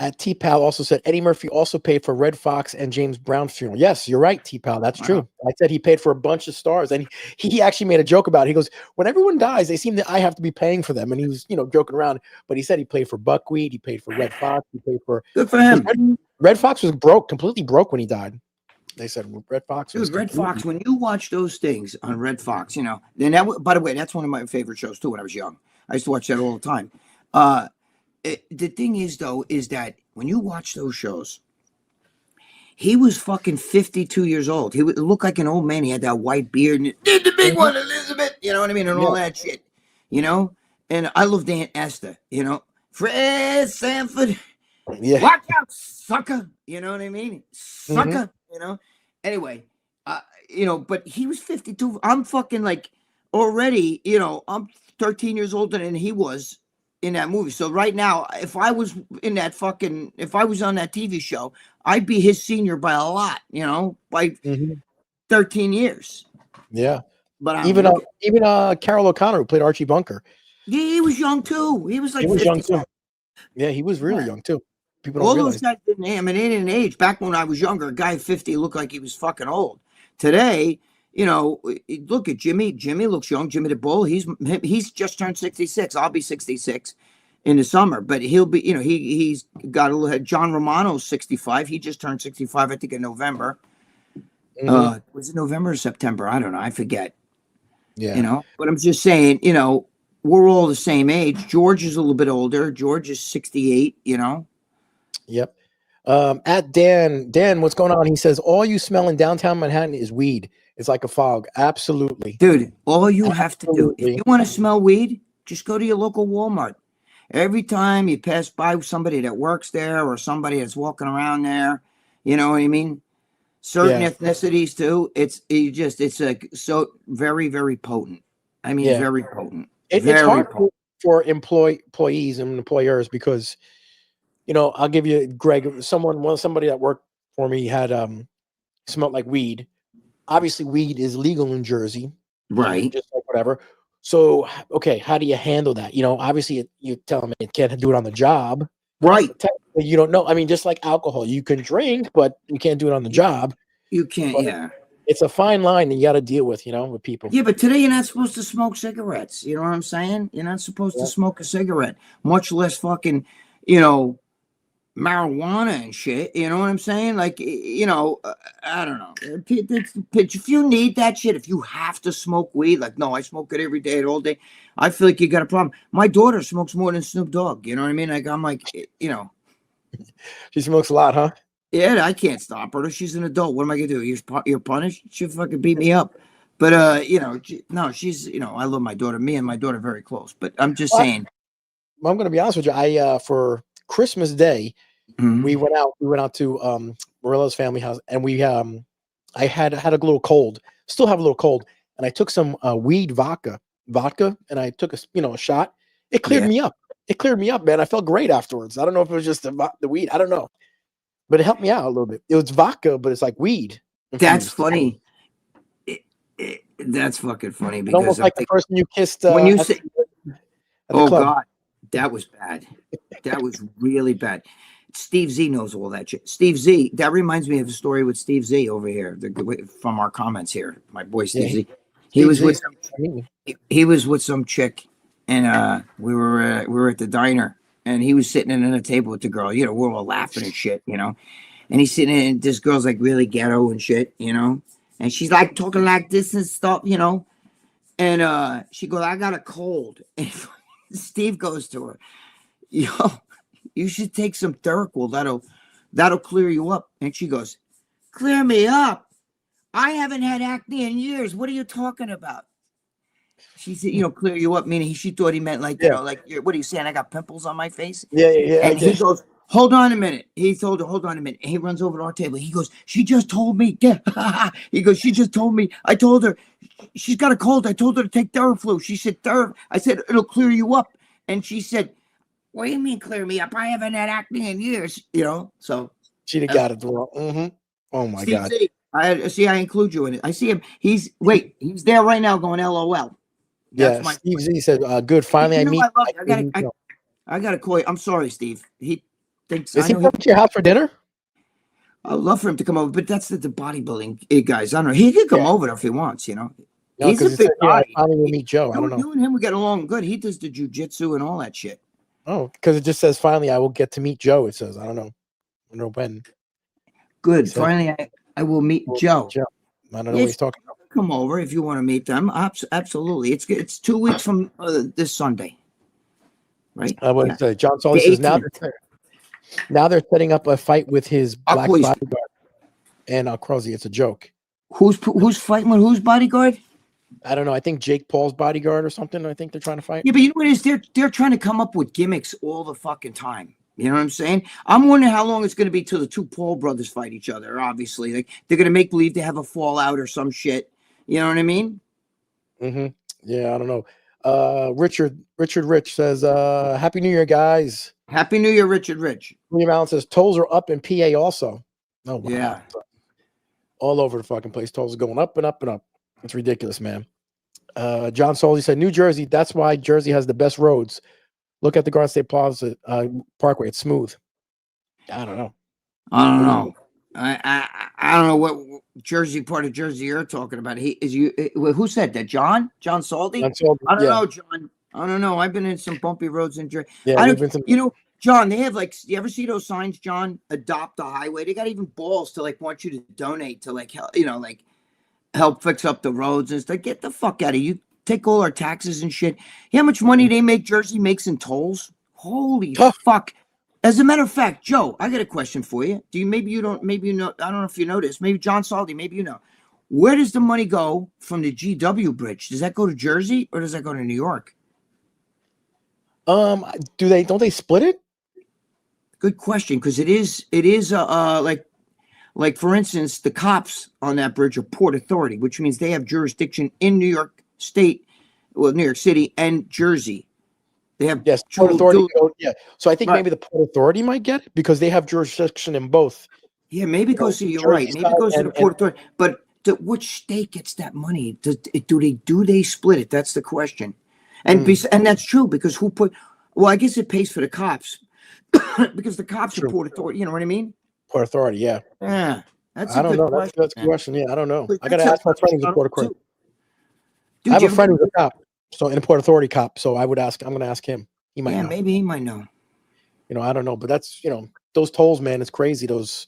At T-Pal also said Eddie Murphy also paid for Red Fox and James Brown's funeral. Yes, you're right, T-Pal. That's true. I said he paid for a bunch of stars, and he actually made a joke about it. He goes, "When everyone dies, they seem that I have to be paying for them." And he was, joking around, but he said he paid for Buckwheat, he paid for Red Fox, he paid for. Good for him. Red Fox was completely broke when he died. They said Red Fox. Dude, Red Fox. When you watch those things on Red Fox, then that. By the way, that's one of my favorite shows too. When I was young, I used to watch that all the time. The thing is, though, is that when you watch those shows, he was fucking 52 years old. He would look like an old man. He had that white beard and the big one, Elizabeth. You know what I mean, and all that shit. And I loved Aunt Esther. Fred Sanford. Yeah. Watch out, sucker. You know what I mean, sucker. Anyway, but he was 52. I'm fucking like already, you know, I'm 13 years older than he was in that movie. So right now, if I was on that TV show, I'd be his senior by a lot, you know, by 13 years. Yeah. But even Carol O'Connor, who played Archie Bunker. Yeah, he was young too. He was like 50. Young too. Yeah, he was really young too. People don't realize. Those guys didn't. They didn't age. Back when I was younger, a guy 50 looked like he was fucking old. Today, you know, look at Jimmy. Jimmy looks young. Jimmy the Bull. He's just turned 66. I'll be 66 in the summer, but he'll be. You know, he's got a little. John Romano's 65. He just turned 65. I think in November. Was it November or September? I don't know. I forget. Yeah. You know, but I'm just saying. You know, we're all the same age. George is a little bit older. George is 68. You know. Yep. At Dan, what's going on? He says, all you smell in downtown Manhattan is weed. It's like a fog. Absolutely. Dude, all you have to do, if you want to smell weed, just go to your local Walmart. Every time you pass by somebody that works there or somebody that's walking around there, you know what I mean? Certain ethnicities too. It's like so very, very potent. I mean, very potent. It's hard for employees and employers because, you know, I'll give you Greg. Somebody that worked for me had smelled like weed. Obviously, weed is legal in Jersey, right? Just like whatever. So, okay, how do you handle that? You know, obviously, you tell them you can't do it on the job, right? You don't know. I mean, just like alcohol, you can drink, but you can't do it on the job. You can't. But it's a fine line that you got to deal with, you know, with people. Yeah, but today you're not supposed to smoke cigarettes. You know what I'm saying? You're not supposed to smoke a cigarette, much less fucking, you know, marijuana and shit. You know what I'm saying? Like, you know, I don't know. If you need that shit, if you have to smoke weed, like, no, I smoke it every day, all day. I feel like you got a problem. My daughter smokes more than Snoop Dogg. You know what I mean? Like, I'm like, you know. She smokes a lot, huh? Yeah, I can't stop her. She's an adult. What am I gonna do? You're punished? She'll fucking beat me up. But you know, no, she's, you know, I love my daughter. Me and my daughter are very close. But I'm just saying. I'm gonna be honest with you. I for Christmas Day, we went out to Marilla's family house, and I had a little cold. Still have a little cold, and I took some weed vodka, and I took a shot. It cleared me up. It cleared me up, man. I felt great afterwards. I don't know if it was just the weed. I don't know. But it helped me out a little bit. It was vodka, but it's like weed. That's funny. That's fucking funny because almost like the person you kissed. When you say, "Oh God, that was bad. That was really bad." Steve Z knows all that shit. Steve Z. That reminds me of a story with Steve Z over here from our comments here. My boy Steve Z. He was with some chick, and we were at the diner. And he was sitting in a table with the girl. You know, we're all laughing and shit, you know. And he's sitting in, this girl's like really ghetto and shit, you know. And she's like talking like this and stuff, you know. And she goes, I got a cold. And Steve goes to her, yo, you should take some Theracol. That'll clear you up. And she goes, clear me up? I haven't had acne in years. What are you talking about? She said, you know, clear you up, meaning she thought he meant like, you know, like, what are you saying? I got pimples on my face? Yeah. And he goes, hold on a minute. He told her, hold on a minute. And he runs over to our table. He goes, she just told me. He goes, she just told me. I told her she's got a cold. I told her to take Theraflu. She said, I said, it'll clear you up. And she said, what do you mean clear me up? I haven't had acne in years, you know? So she'd have got it wrong. Oh my God. I include you in it. I see him. He's there right now going LOL. That's Steve Z said, good. Finally, I meet. I got to call you. I'm sorry, Steve. He thinks. Is he coming to your house for dinner? I'd love for him to come over, but that's the bodybuilding guys. I don't know. He could come over if he wants, you know. No, he's a big guy. Finally, we'll meet Joe. I don't know. You and him, we get along good. He does the jujitsu and all that shit. Oh, because it just says, finally, I will get to meet Joe. It says, I don't know when. Good. So, finally, I will meet Joe. I don't know what he's talking about. Come over if you want to meet them. Absolutely. It's 2 weeks from this Sunday, right? John Sully says now they're setting up a fight with his black bodyguard and Crosley. It's a joke. Who's fighting with whose bodyguard? I don't know. I think Jake Paul's bodyguard or something. I think they're trying to fight. Yeah, but you know what it is? They're trying to come up with gimmicks all the fucking time. You know what I'm saying? I'm wondering how long it's going to be till the two Paul brothers fight each other. Obviously, like they're going to make believe they have a fallout or some shit. You know what I mean? Mm-hmm. Yeah, I don't know. Richard Rich says, Happy New Year, guys. Happy New Year, Richard Rich. William Allen says tolls are up in PA also. Oh, wow. Yeah. All over the fucking place. Tolls are going up and up and up. It's ridiculous, man. John Soley said, New Jersey, that's why Jersey has the best roads. Look at the Garden State Plaza Parkway. It's smooth. I don't know. I don't know what Jersey part of Jersey you're talking about. Who said that? John Saldy? I don't know, John. I don't know. I've been in some bumpy roads in Jersey. Yeah, John, they have you ever see those signs, John? Adopt a highway. They got even balls to want you to donate to help fix up the roads and stuff. Get the fuck out of you. Take all our taxes and shit. You know how much money Jersey makes in tolls? Holy fuck. As a matter of fact, Joe, I got a question for you. Maybe you know, I don't know if you know this. Maybe John Saldi, maybe you know. Where does the money go from the GW bridge? Does that go to Jersey or does that go to New York? Don't they split it? Good question, because it is like for instance, the cops on that bridge are Port Authority, which means they have jurisdiction in New York State, New York City and Jersey. They have Port Authority. So I think maybe the Port Authority might get it because they have jurisdiction in both. Yeah, maybe it goes to you're right. Maybe it goes to the Port Authority. But which state gets that money? Do they split it? That's the question. And and that's true because I guess it pays for the cops because the cops are Port Authority. You know what I mean? Port Authority, yeah. Yeah, that's I don't know. question. That's a good question. Yeah, I don't know. I got to ask my friend who's a Port Authority. I have a friend who's a cop, so in a Port Authority cop. So I'm going to ask him. He might know. Maybe he might know. I don't know, but that's those tolls, man. It's crazy. Those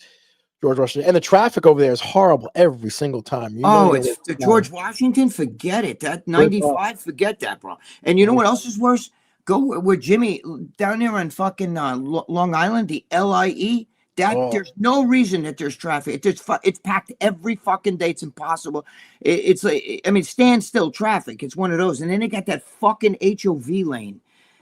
George Washington and the traffic over there is horrible every single time. It's the George Washington. Forget it. That 95. Forget that, bro. And you know what else is worse? Go with Jimmy down there on fucking Long Island, the LIE. There's no reason that there's traffic. It's packed every fucking day. It's impossible. It's like standstill traffic. It's one of those. And then they got that fucking HOV lane.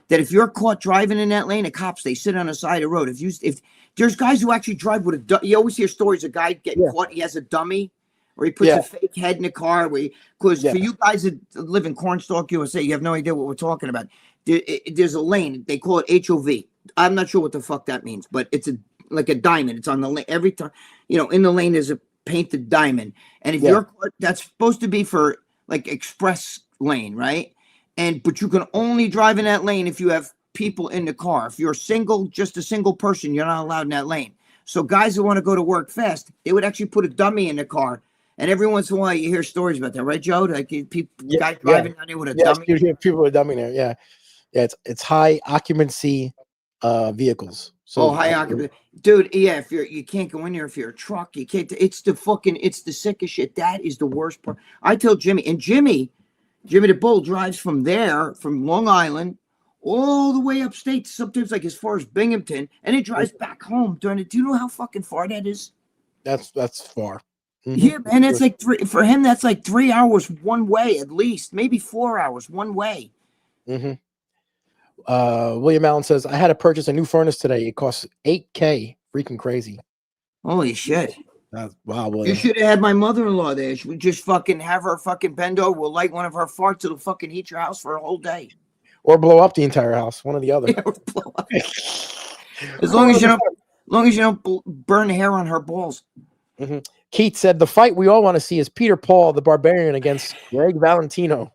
That if you're caught driving in that lane, the cops they sit on the side of the road. If there's guys who actually drive with you always hear stories of guy getting caught. He has a dummy, or he puts a fake head in the car. For you guys that live in Cornstalk, USA, you have no idea what we're talking about. There's a lane. They call it HOV. I'm not sure what the fuck that means, but it's like a diamond. It's on the lane every time. In the lane there's a painted diamond, and if you're caught, that's supposed to be for like express lane, right? But you can only drive in that lane if you have people in the car. If you're just a single person, you're not allowed in that lane. So guys that want to go to work fast, they would actually put a dummy in the car. And every once in a while, you hear stories about that, right, Joe? Like guys driving down there with a dummy. You hear people with a dummy there. Yeah, it's high occupancy vehicles. So high occupancy, dude. Yeah, you can't go in there if you're a truck. You can't. It's the sickest shit. That is the worst part. I tell Jimmy, and Jimmy the Bull drives from Long Island, all the way upstate, sometimes like as far as Binghamton, and it drives back home. Do you know how fucking far that is? That's far. Mm-hmm. Yeah, man, that's like for him. That's like 3 hours one way, at least, maybe 4 hours one way. Mm-hmm. William Allen says, I had to purchase a new furnace today. It costs $8,000. Freaking crazy. Holy shit. Wow, William. You should have had my mother-in-law there. She would just fucking have her fucking bend over. We'll light one of her farts. It'll fucking heat your house for a whole day. Or blow up the entire house. One or the other. Yeah, blow up. As long as you don't burn hair on her balls. Mm-hmm. Keith said, the fight we all want to see is Peter Paul, the Barbarian, against Gregg Valentino.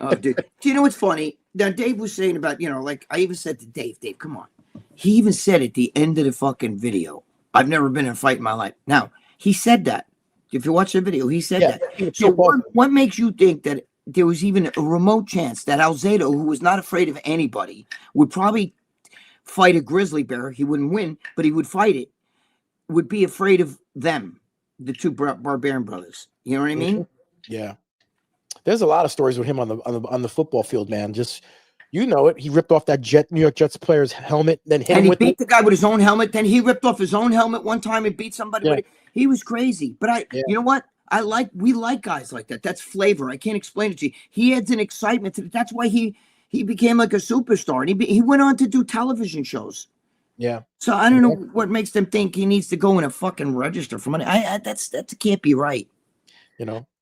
Oh, dude. Do you know what's funny? Now, Dave was saying about, like I even said to Dave, come on. He even said at the end of the fucking video, I've never been in a fight in my life. Now, he said that. If you watch the video, he said that. So what makes you think that there was even a remote chance that Alzado, who was not afraid of anybody, would probably fight a grizzly bear? He wouldn't win, but he would fight it. Would be afraid of them, the two Barbarian brothers. You know what I mean? Yeah. There's a lot of stories with him on the football field, man. Just it. He ripped off that New York Jets player's helmet, then hit him he beat the guy with his own helmet. Then he ripped off his own helmet one time and beat somebody. Yeah. He was crazy. But you know what? We like guys like that. That's flavor. I can't explain it to you. He adds an excitement to it. That's why he became like a superstar. And he went on to do television shows. Yeah. So I don't know what makes them think he needs to go in a fucking register for money. That can't be right.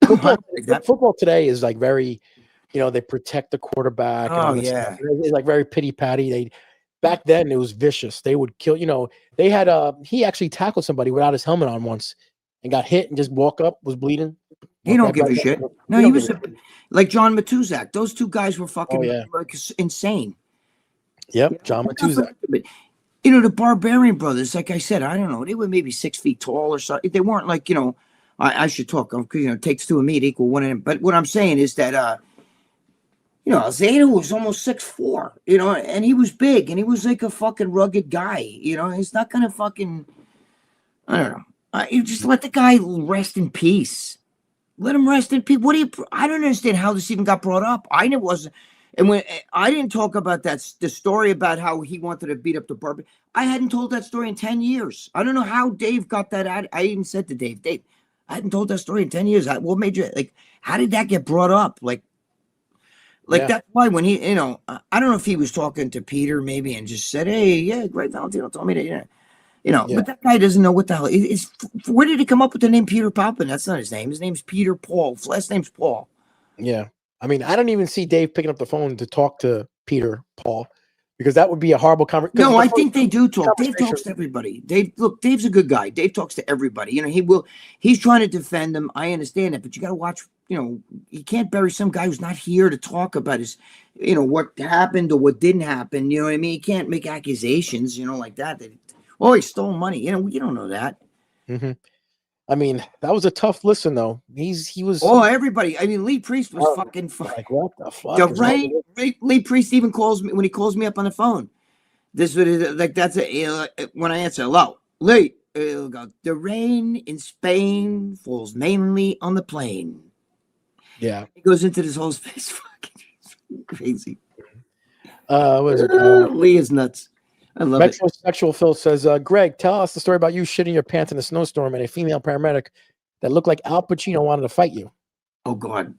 Football today is like very they protect the quarterback. And Oh, all this yeah. stuff. It's like very pity patty. Back then it was vicious. They would kill. They had he actually tackled somebody without his helmet on once, and got hit and just walk up, was bleeding. He don't give a shit. No, he was like John Matuzak. Those two guys were fucking like insane. Yep, John Matuzak. The Barbarian brothers, like I said, I don't know, they were maybe 6 feet tall or something. They weren't like, I should talk, it takes two of me to equal one of them. But what I'm saying is that, Zeta was almost 6'4", and he was big, and he was like a fucking rugged guy, he's not gonna fucking, I don't know. You just let the guy rest in peace. Let him rest in peace. I don't understand how this even got brought up. I never was. And when I didn't talk about the story about how he wanted to beat up the Barbie, I hadn't told that story in 10 years. I don't know how Dave got that out. I even said to Dave, I hadn't told that story in 10 years. What made you, how did that get brought up? That's why when he, I don't know if he was talking to Peter maybe and just said, hey, yeah, Gregg Valentino told me that, but that guy doesn't know what the hell is. Where did he come up with the name Peter Poppin? That's not his name. His name's Peter Paul. His last name's Paul. Yeah. I mean, I don't even see Dave picking up the phone to talk to Peter Paul, because that would be a horrible conversation. No, I think they do talk. Dave talks to everybody. Dave's a good guy. Dave talks to everybody. He's trying to defend them. I understand that, but you got to watch, you can't bury some guy who's not here to talk about his, what happened or what didn't happen. You know what I mean? You can't make accusations, like that. He stole money. We don't know that. Mm-hmm. I mean, that was a tough listen, though. He was. Oh, everybody. I mean, Lee Priest was fucking. Like, what the fuck? Lee Priest even calls me when he calls me up on the phone. This would that's when I answer, hello, Lee. It'll go, the rain in Spain falls mainly on the plain. Yeah, he goes into this whole space. Fucking crazy. What is it? Lee is nuts. I love Metrosexual Phil says, Greg, tell us the story about you shitting your pants in a snowstorm and a female paramedic that looked like Al Pacino wanted to fight you. Oh, God.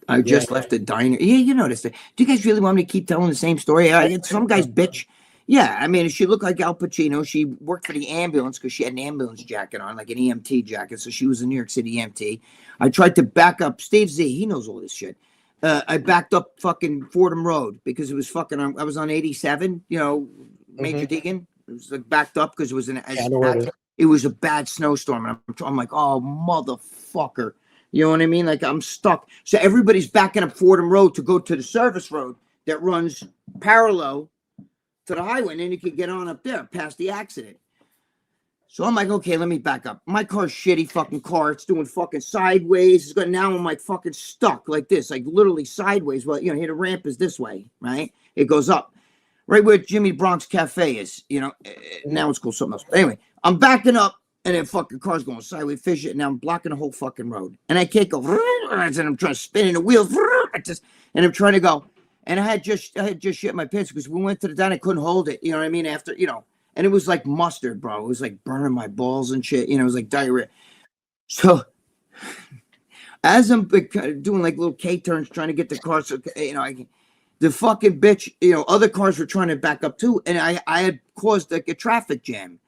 I just left the diner. Yeah, you noticed it. Do you guys really want me to keep telling the same story? Some guy's bitch. Yeah, I mean, she looked like Al Pacino. She worked for the ambulance because she had an ambulance jacket on, like an EMT jacket. So she was a New York City EMT. I tried to back up. Steve Z, he knows all this shit. I backed up fucking Fordham Road because it was fucking, I was on 87, Major Deegan. It was like backed up because it was it was a bad snowstorm. And I'm like, oh, motherfucker. You know what I mean? Like, I'm stuck. So everybody's backing up Fordham Road to go to the service road that runs parallel to the highway. And then you can get on up there past the accident. So I'm like, okay, let me back up. My car's shitty fucking car. It's doing fucking sideways. Now I'm like fucking stuck like this, like literally sideways. Well, here the ramp is this way, right? It goes up. Right where Jimmy Bronx Cafe is, now it's called something else. But anyway, I'm backing up, and then fucking car's going sideways, fishing, and now I'm blocking the whole fucking road. And I can't go, and I'm trying to spin in the wheels, and I'm trying to go. And I had just shit my pants because we went to the diner, I couldn't hold it, you know what I mean? After, and it was like mustard, bro. It was like burning my balls and shit, it was like diarrhea. So as I'm doing like little K-turns, trying to get the car, so, the fucking bitch, other cars were trying to back up too. And I had caused like a traffic jam.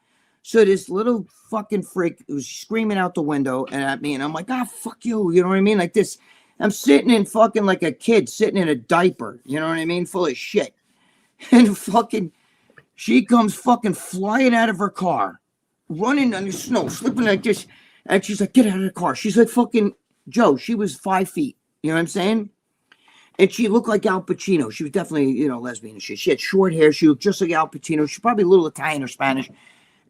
So this little fucking freak was screaming out the window and at me. And I'm like, fuck you. You know what I mean? Like this. I'm sitting in fucking like a kid sitting in a diaper. You know what I mean? Full of shit. And fucking, she comes fucking flying out of her car, running on the snow, slipping like this. And she's like, get out of the car. She's like fucking Joe. She was 5 feet. You know what I'm saying? And she looked like Al Pacino. She was definitely, lesbian and shit. She had short hair. She looked just like Al Pacino. She's probably a little Italian or Spanish.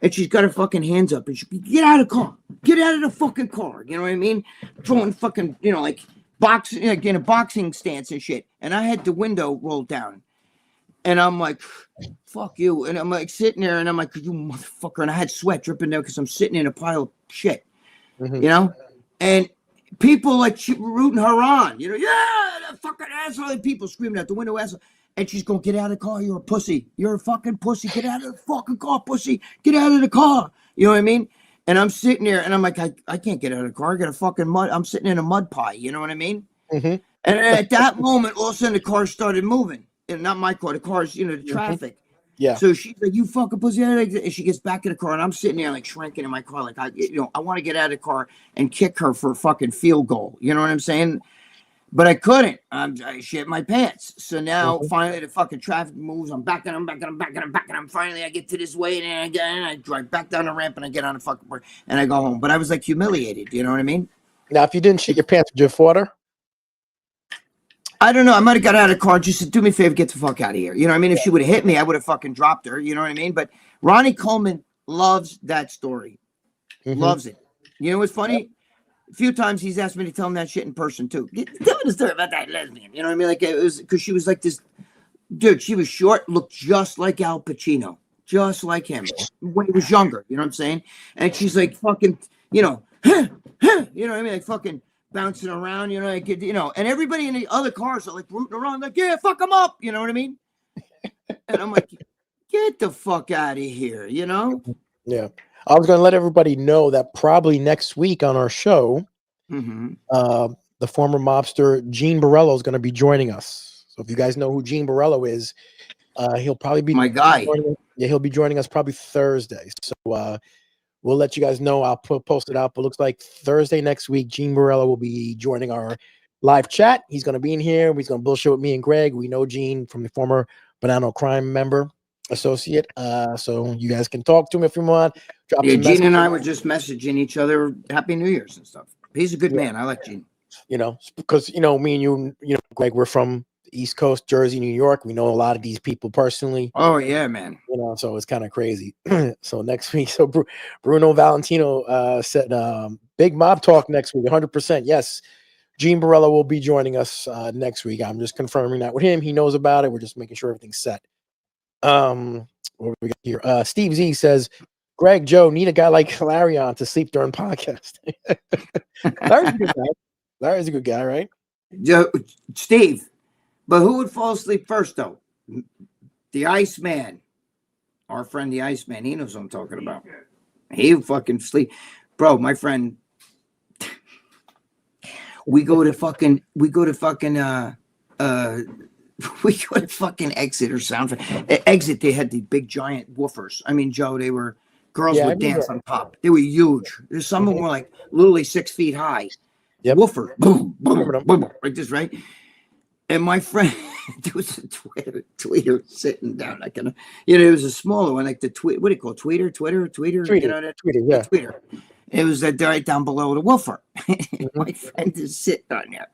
And she's got her fucking hands up. And she, get out of the car. Get out of the fucking car. You know what I mean? Throwing fucking, like boxing, like in a boxing stance and shit. And I had the window rolled down. And I'm like, fuck you. And I'm like sitting there and I'm like, you motherfucker. And I had sweat dripping down because I'm sitting in a pile of shit. Mm-hmm. And people like rooting her on, yeah, that fucking asshole. And people screaming out the window, asshole. And she's going, get out of the car. You're a pussy. You're a fucking pussy. Get out of the fucking car, pussy. Get out of the car. You know what I mean? And I'm sitting there and I'm like, I can't get out of the car. I got a fucking mud. I'm sitting in a mud pie. You know what I mean? Mm-hmm. And at that moment, all of a sudden the car started moving. And not my car, the car's, the traffic. Yeah. So she's like, you fucking pussy. And she gets back in the car and I'm sitting there like shrinking in my car. Like, I want to get out of the car and kick her for a fucking field goal. You know what I'm saying? But I couldn't. I shit my pants. So now finally the fucking traffic moves. I'm backing. Finally I get to this way and I drive back down the ramp and I get on the fucking board and I go home. But I was like humiliated. You know what I mean? Now, if you didn't shit your pants, would you fought her? I don't know. I might have got out of the car. Just said, do me a favor, get the fuck out of here. You know what I mean? If she would have hit me, I would have fucking dropped her. You know what I mean? But Ronnie Coleman loves that story. Loves it. You know what's funny? A few times he's asked me to tell him that shit in person too. Tell me the story about that lesbian. You know what I mean? Like it was because she was like this dude. She was short, looked just like Al Pacino, just like him when he was younger. You know what I'm saying? And she's like fucking, you know what I mean? Like fucking bouncing around. You know, like and everybody in the other cars are like rooting around, like yeah, fuck him up. You know what I mean? And I'm like, get the fuck out of here. You know? Yeah. I was going to let everybody know that probably next week on our show, the former mobster Gene Borello is going to be joining us. So if you guys know who Gene Borello is, he'll probably be my guy. He'll be joining us probably Thursday. So we'll let you guys know. I'll post it out. But it looks like Thursday next week, Gene Borello will be joining our live chat. He's going to be in here. He's going to bullshit with me and Greg. We know Gene from the former Banana Crime member associate. So you guys can talk to him if you want. Gene and I were just messaging each other Happy New Year's and stuff. He's a good man. I like Gene. Because me and you, Greg, we're from the East Coast, Jersey, New York. We know a lot of these people personally. Oh yeah, man. So it's kind of crazy. So next week, Bruno Valentino said big mob talk next week, 100%. Yes, Gene Borello will be joining us next week. I'm just confirming that with him. He knows about it. We're just making sure everything's set. What do we got here? Steve Z says, Greg, Joe, need a guy like Larry on to sleep during podcast. Larry's a good guy. Larry's a good guy, right? Joe, Steve, but who would fall asleep first, though? The Iceman. Our friend, the Iceman. He knows what I'm talking about. He would fucking sleep. Bro, my friend, we go to fucking Exit or Sound. Exit, they had the big giant woofers. I mean, Joe, they were girls would dance on top. They were huge. There's some of them were like literally 6 feet high. Woofer, boom, boom, boom, like this, right? And my friend, there was a tweeter sitting down. Like, it was a smaller one, like the tweet. What do you call it? Tweeter. Yeah. Tweeter. It was right down below the woofer. My friend is sitting on there,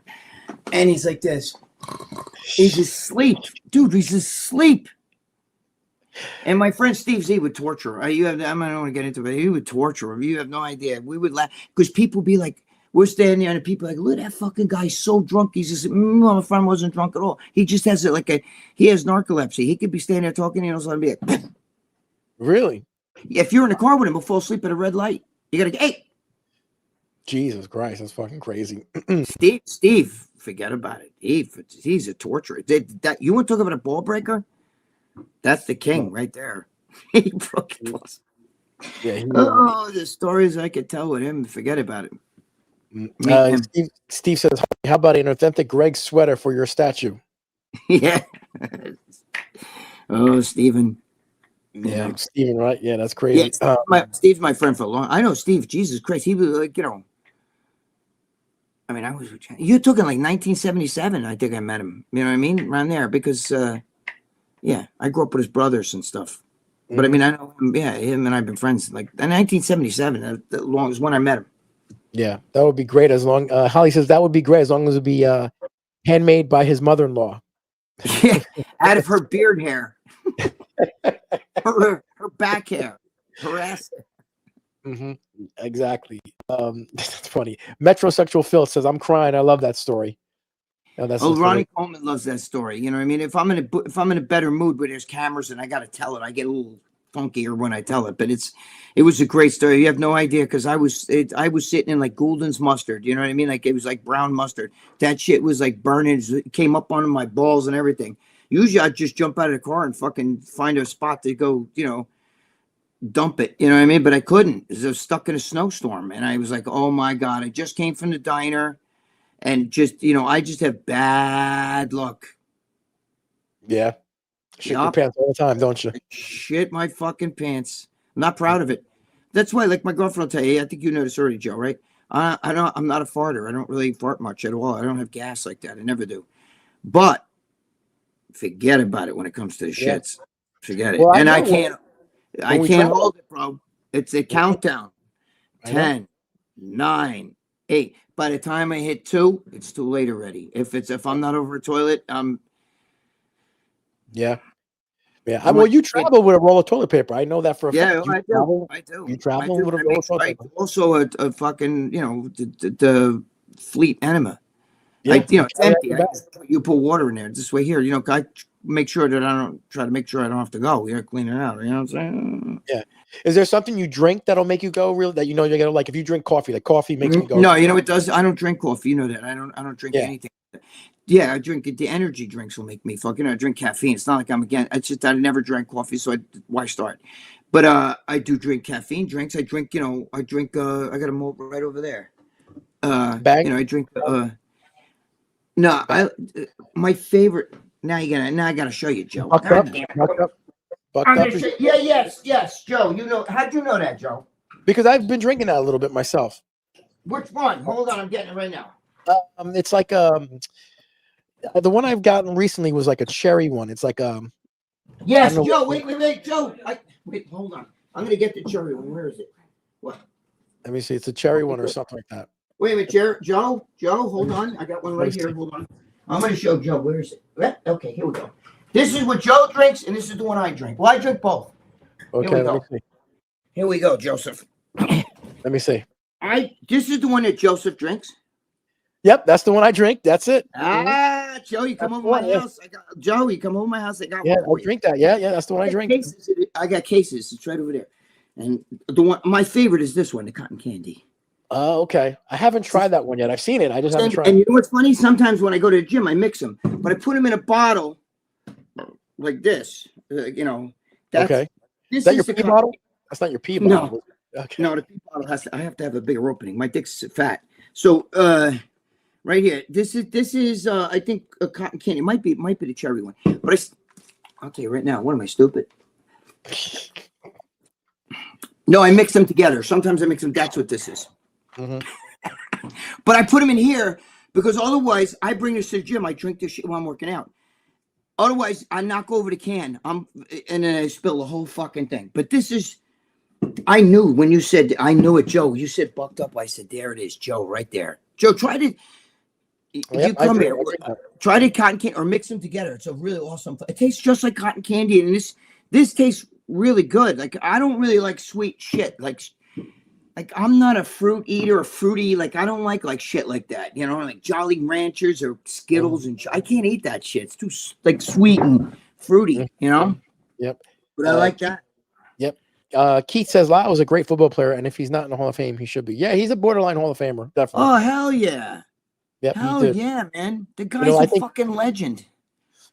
and he's like this. He's asleep, dude. He's asleep. And my friend Steve Z would torture. I don't want to get into it. He would torture him. You have no idea. We would laugh because people be like, we're standing there, and people are like, look, that fucking guy's so drunk. He's just, my friend wasn't drunk at all. He just has he has narcolepsy. He could be standing there talking, and he'll be like, really? If you're in the car with him, he'll fall asleep at a red light. You gotta, hey. Jesus Christ, that's fucking crazy. Steve, forget about it. He's a torturer. You want to talk about a ball breaker? That's the king right there. He broke it. Yeah. The stories I could tell with him. Forget about it. Steve says, "How about an authentic Gregg sweater for your statue?" Yeah. Oh, Steven. Yeah, Steven, right? Yeah, that's crazy. Yeah, Steve's my friend for a long. I know Steve. Jesus Christ, he was like, I mean, you're talking like 1977. I think I met him. You know what I mean? Around there, because I grew up with his brothers and stuff. But I mean, I know him. Yeah, him and I've been friends like in 1977. The longest when I met him. Yeah, that would be great. As long Holly says that would be great as long as it be handmade by his mother-in-law. Yeah, out of her beard hair, her back hair, her ass. Exactly. That's funny. Metrosexual Phil says, "I'm crying. I love that story." Ronnie Coleman loves that story. You know what I mean? If I'm in a better mood where there's cameras and I got to tell it, I get a little funkier when I tell it. But it was a great story. You have no idea because I was sitting in like Goulden's mustard. You know what I mean? Like it was like brown mustard. That shit was like burning. It came up on my balls and everything. Usually I'd just jump out of the car and fucking find a spot to go, dump it. You know what I mean? But I couldn't. I was stuck in a snowstorm. And I was like, oh my God, I just came from the diner. And just, I just have bad luck. Yeah. Shit your pants all the time, don't you? Shit my fucking pants. I'm not proud of it. That's why, like my girlfriend will tell you, I think you know this already, Joe, right? I'm not a farter. I don't really fart much at all. I don't have gas like that. I never do. But forget about it when it comes to the shits. Forget it. Well, and I can't hold it, bro. It's a countdown. 10, 9, 8. By the time I hit 2, it's too late already. If I'm not over a toilet, yeah. Well, you travel with a roll of toilet paper. I know that for a fact. I do. You travel with a roll of toilet paper. Also, a fucking, the Fleet Enema. Yeah, it's empty. You put water in there. This way here, I make sure that I don't have to go. Clean it out. You know what I'm saying? Yeah. Is there something you drink that'll make you go real? That you're gonna like? If you drink coffee, like coffee makes me go. No, it does. I don't drink coffee. You know that. I don't drink anything. Yeah, I drink it. The energy drinks will make me fucking. I drink caffeine. It's not like I'm again. It's just I never drank coffee, so why start? But I do drink caffeine drinks. I drink. I drink. I got a malt right over there. Bag. I drink. No, my favorite. Now I gotta show you, Joe. Bucked up. Yes, Joe. How'd you know that, Joe? Because I've been drinking that a little bit myself. Which one? Hold on, I'm getting it right now. It's like the one I've gotten recently was like a cherry one. It's like Yes, Joe. Wait, Joe. Wait, hold on. I'm gonna get the cherry one. Where is it? What? Let me see. It's a cherry one or something like that. Wait a minute, Joe, hold on. I got one right here. Hold on. I'm going to show Joe. Where is it? Okay, here we go. This is what Joe drinks, and this is the one I drink. Well, I drink both. Okay, let me see. Here we go, Joseph. Let me see. This is the one that Joseph drinks. Yep, that's the one I drink. That's it. Joe, you come over my house. Joe, you come over my house. I got one. I drink that. Yeah, that's the one I drink. I got cases. It's right over there. And my favorite is this one, the cotton candy. Oh, okay. I haven't tried that one yet. I've seen it. I just haven't tried. And you know what's funny? Sometimes when I go to the gym, I mix them, but I put them in a bottle like this. That's, okay. Is that your pee bottle? That's not your pee bottle. No. Okay. No, the pee bottle I have to have a bigger opening. My dick's fat. So right here, this is I think a cotton candy. It might be the cherry one. But I'll tell you right now. What am I, stupid? No, I mix them together. Sometimes I mix them. That's what this is. Mm-hmm. But I put them in here because otherwise I bring this to the gym. I drink this shit while I'm working out. Otherwise, I knock over the can. And then I spill the whole fucking thing. But this is, I knew when you said, I knew it, Joe. You said bucked up. I said, there it is, Joe, right there. Joe, try to, you come here. Try the cotton candy or mix them together. It's a really awesome. It tastes just like cotton candy. And this tastes really good. Like, I don't really like sweet shit. Like I'm not a fruit eater or fruity. Like I don't like shit like that. Like Jolly Ranchers or Skittles and I can't eat that shit. It's too like sweet and fruity. Yep. But I like that. Yep. Keith says Lau is a great football player, and if he's not in the Hall of Fame, he should be. Yeah, he's a borderline Hall of Famer, definitely. Oh hell yeah. Yep, hell yeah, man. The guy's a fucking legend.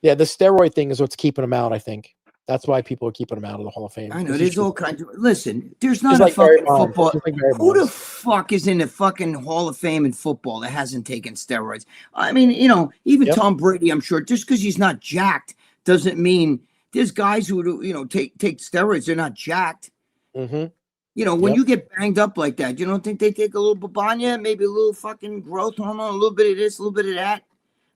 Yeah, the steroid thing is what's keeping him out, I think. That's why people are keeping him out of the Hall of Fame. I know there's all kinds of. Listen, there's not a fucking football. Who the fuck is in the fucking Hall of Fame in football that hasn't taken steroids? I mean, even Tom Brady, I'm sure, just because he's not jacked doesn't mean there's guys who take steroids. They're not jacked. Mm-hmm. When you get banged up like that, you don't think they take a little babanya, maybe a little fucking growth hormone, a little bit of this, a little bit of that?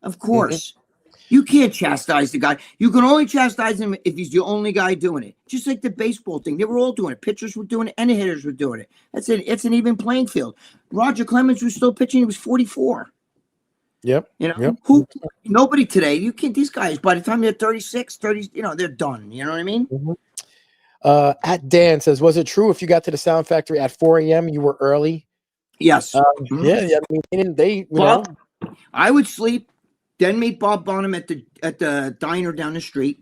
Of course. Mm-hmm. You can't chastise the guy. You can only chastise him if he's the only guy doing it. Just like the baseball thing. They were all doing it. Pitchers were doing it and the hitters were doing it. That's it. It's an even playing field. Roger Clemens was still pitching. He was 44. Yep. Nobody today. You can't, these guys, by the time they're 36, 30, they're done. You know what I mean? Mm-hmm. At Dan says, was it true if you got to the Sound Factory at 4 a.m., you were early? Yes. Yeah. I mean, I would sleep. Then meet Bob Bonham at the diner down the street.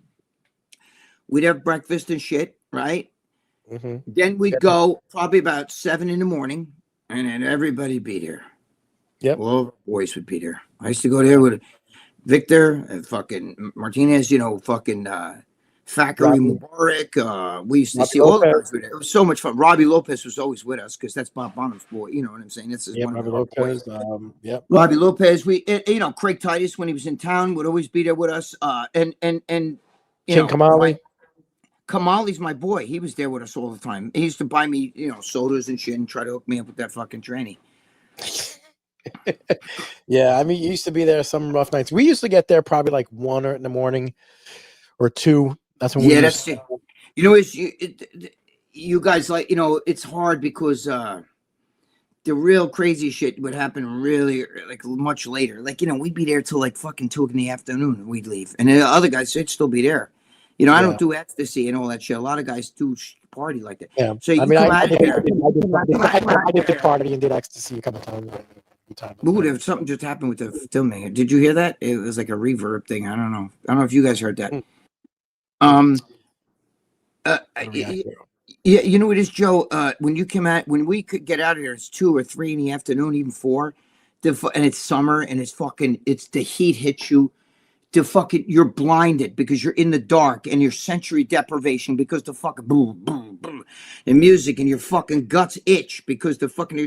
We'd have breakfast and shit, right? Mm-hmm. Then we'd go probably about 7 in the morning, and then everybody'd be there. Yep. All the boys would be there. I used to go there with Victor and fucking Martinez, Thackeray Mubarak. We used to see all the guys with it. It was so much fun. Robbie Lopez was always with us because that's Bob Bonham's boy. You know what I'm saying? This is one of Robbie Lopez. Robbie Lopez. Craig Titus when he was in town would always be there with us. And King Kamali. Kamali's my boy. He was there with us all the time. He used to buy me, sodas and shit and try to hook me up with that fucking tranny. Yeah, I mean, you used to be there some rough nights. We used to get there probably like 1 in the morning or 2. That's when we that's it. You know, you guys, like, you know, it's hard because the real crazy shit would happen really like much later. Like, you know, we'd be there till like fucking 2 in the afternoon and we'd leave. And the other guys, they'd still be there. You know, I don't do ecstasy and all that shit. A lot of guys do party like that. Yeah. So you come out there. I did the party and did ecstasy a couple times. Ooh, there was something just happened with the filming. Did you hear that? It was like a reverb thing. I don't know. I don't know if you guys heard that. Yeah, you know what it is, Joe? When you come out, when we could get out of here, it's 2 or 3 in the afternoon, even 4. And it's summer, and it's the heat hits you. You're blinded because you're in the dark, and your sensory deprivation because the fucking boom, boom, boom, the music, and your fucking guts itch because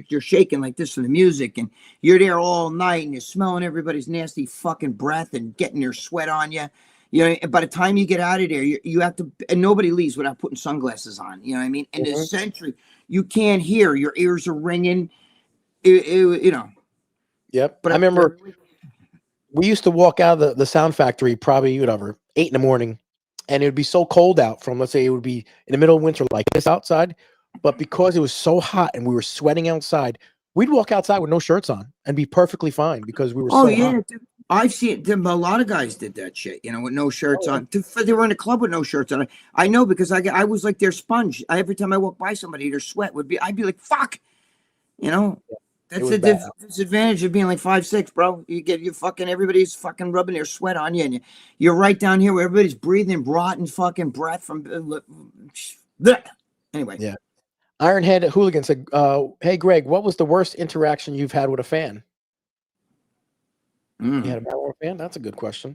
you're shaking like this from the music, and you're there all night, and you're smelling everybody's nasty fucking breath and getting their sweat on you. You know, by the time you get out of there, you have to, and nobody leaves without putting sunglasses on. You know what I mean? And the sensory, you can't hear. Your ears are ringing. You know. Yep. But I remember we used to walk out of the sound factory probably 8 in the morning, and it would be so cold out. From, let's say, it would be in the middle of winter like this outside, but because it was so hot and we were sweating outside, we'd walk outside with no shirts on and be perfectly fine because we were so hot. Dude. I've seen a lot of guys did that shit, you know, with no shirts on. They were in a club with no shirts on. I know because I was like their sponge. Every time I walked by somebody, their sweat I'd be like, fuck, you know. That's the disadvantage of being like 5'6", bro. You get everybody's fucking rubbing their sweat on you, and you're right down here where everybody's breathing rotten fucking breath from. Anyway, yeah. Ironhead Hooligan said, "Hey Greg, what was the worst interaction you've had with a fan?" You had a battle with a fan? That's a good question.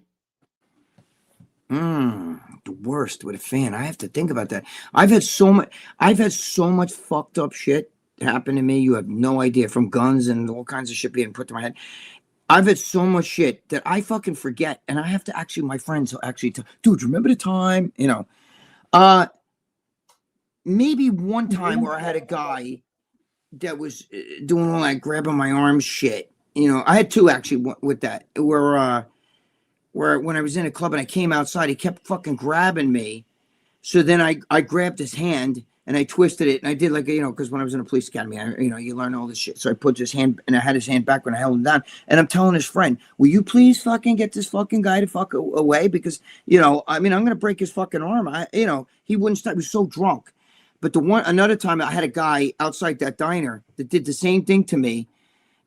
The worst with a fan. I have to think about that. I've had so much fucked up shit happen to me. You have no idea, from guns and all kinds of shit being put to my head. I've had so much shit that I fucking forget, and I have to actually, my friends will actually tell, dude, remember the time? You know, maybe one time where I had a guy that was doing all that grabbing my arms shit. You know, I had 2 actually with that, where when I was in a club and I came outside, he kept fucking grabbing me. So then I grabbed his hand and I twisted it, and I did like, you know, because when I was in a police academy, you learn all this shit. So I put his hand, and I had his hand back when I held him down, and I'm telling his friend, will you please fucking get this fucking guy to fuck away? Because, you know, I mean, I'm going to break his fucking arm. He wouldn't stop. He was so drunk. But another time I had a guy outside that diner that did the same thing to me.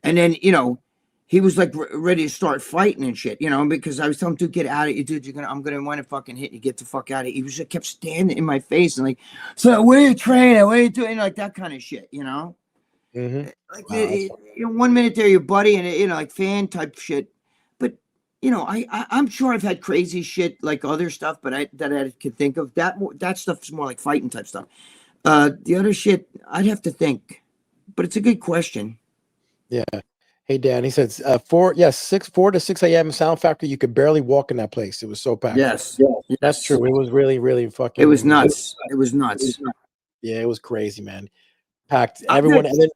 And then, you know, he was like ready to start fighting and shit, you know, because I was telling him, dude, get out of here, dude. I'm gonna want to fucking hit you. Get the fuck out of here. He was just kept standing in my face and like, so where are you training? What are you doing? Like that kind of shit, you know. Like you know, 1 minute they're your buddy and you know, like fan type shit. But you know, I'm sure I've had crazy shit like other stuff, but I could think of that stuff's more like fighting type stuff. The other shit, I'd have to think, but it's a good question. Yeah. Hey Dan, he says 4 to 6 a.m. Sound Factory. You could barely walk in that place. It was so packed. Yes, that's true. It was really, really fucking. It was nuts. It was nuts. Yeah, it was crazy, man. Packed. Everyone. And then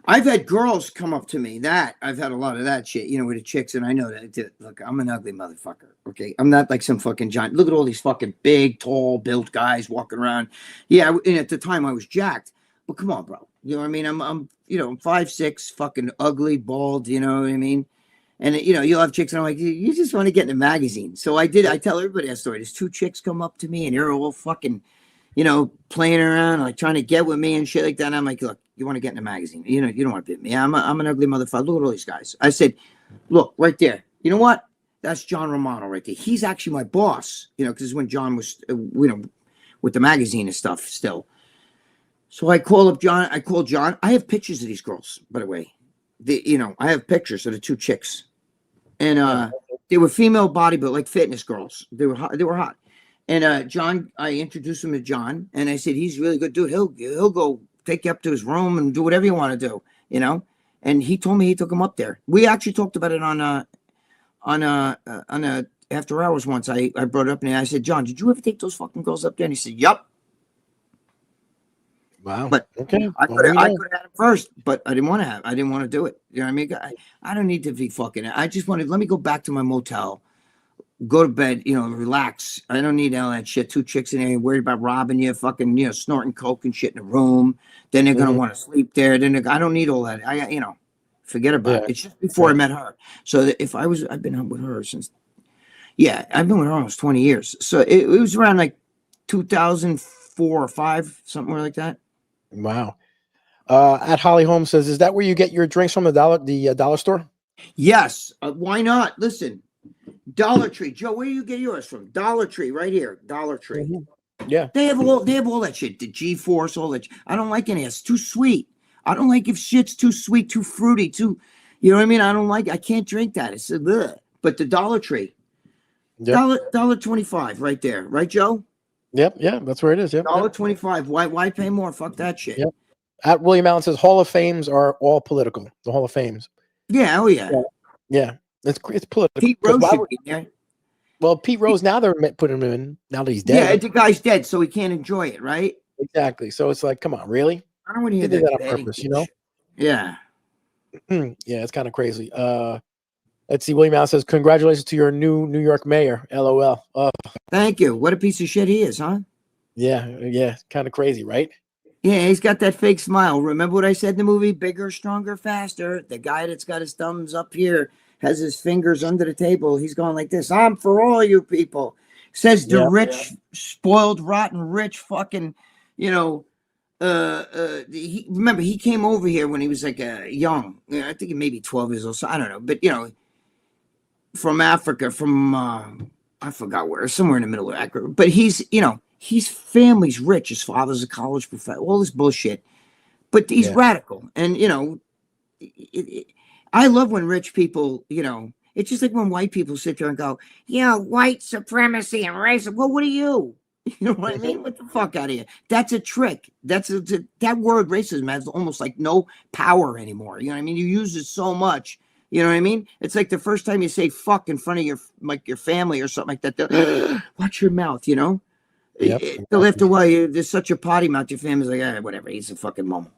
I've had girls come up to me. I've had a lot of that shit, you know, with the chicks, and I know that. Look, I'm an ugly motherfucker. Okay, I'm not like some fucking giant. Look at all these fucking big, tall, built guys walking around. Yeah, and at the time I was jacked. But come on, bro. You know what I mean? I'm you know, I'm 5'6", fucking ugly, bald. You know what I mean? And you know, you'll have chicks, and I'm like, you just want to get in a magazine. So I tell everybody that story. There's 2 chicks come up to me, and they're all fucking, you know, playing around, like trying to get with me and shit like that. And I'm like, look, you want to get in a magazine? You know, you don't want to beat me. I'm an ugly motherfucker. Look at all these guys. I said, look, right there. You know what? That's John Romano right there. He's actually my boss. You know, because when John was, you know, with the magazine and stuff still. So I call up John. I call John. I have pictures of these girls, by the way. You know, I have pictures of the 2 chicks, and they were female bodybuilding, like fitness girls. They were hot. And John, I introduced him to John, and I said, he's a really good dude. He'll go take you up to his room and do whatever you want to do, you know. And he told me he took him up there. We actually talked about it on a after hours once. I brought it up and I said, John, did you ever take those fucking girls up there? And he said, yup. Wow. But okay. I Well, could we have know. had it first, but I didn't want to have. I didn't want to do it. You know what I mean? I don't need to be fucking. I just wanted. Let me go back to my motel, go to bed. You know, relax. I don't need all that shit. Two chicks in there worried about robbing you, fucking, snorting coke and shit in the room. Then they're gonna want to sleep there. I don't need all that. Forget about it. It's just before I met her. So that if I've been with her since. Yeah, I've been with her almost 20 years. So it was around like 2004 or 5, something like that. Wow. At Holly Holmes says, "Is that where you get your drinks from, the dollar store?" Yes. Why not? Listen, Dollar Tree. Joe, where do you get yours from? Dollar Tree, right here. Dollar Tree. Yeah. They have all that shit. The G-Force, all that. I don't like any. It's too sweet. I don't like if shit's too sweet, too fruity, too. You know what I mean? I can't drink that. It's ugh. But the Dollar Tree, $1.25 right there, right, Joe? Yep. Yeah, that's where it is. Yep. $1.25. Why pay more? Fuck that shit. Yep. At William Allen says, "Hall of Fames are all political." The Hall of Fames. Yeah. Oh yeah. Yeah. It's political. Pete Rose should be there. Well, Pete Rose, now they're putting him in. Now that he's dead. Yeah, the guy's dead, so he can't enjoy it, right? Exactly. So it's like, come on, really? I don't want to hear They did that on that purpose, Yeah. Yeah, it's kind of crazy. Let's see. William Allen says, "Congratulations to your new New York mayor." LOL. Thank you. What a piece of shit he is, huh? Yeah. Kind of crazy, right? Yeah, he's got that fake smile. Remember what I said in the movie? Bigger, stronger, faster. The guy that's got his thumbs up here has his fingers under the table. He's going like this. I'm for all you people. Says the rich, spoiled, rotten, rich fucking, remember, he came over here when he was like young. I think maybe 12 years old. So I don't know. But, from Africa, from, I forgot where, somewhere in the middle of Africa. But he's, his family's rich. His father's a college professor. All this bullshit. But he's radical. And, I love when rich people, it's just like when white people sit there and go, white supremacy and racism. Well, what are you? You know what I mean? What the fuck out of here? That's a trick. That word racism has almost like no power anymore. You know what I mean? You use it so much. You know what I mean? It's like the first time you say fuck in front of your family or something like that. Watch your mouth, Till after a while, there's such a potty mouth. Your family's like, whatever. He's a fucking momo,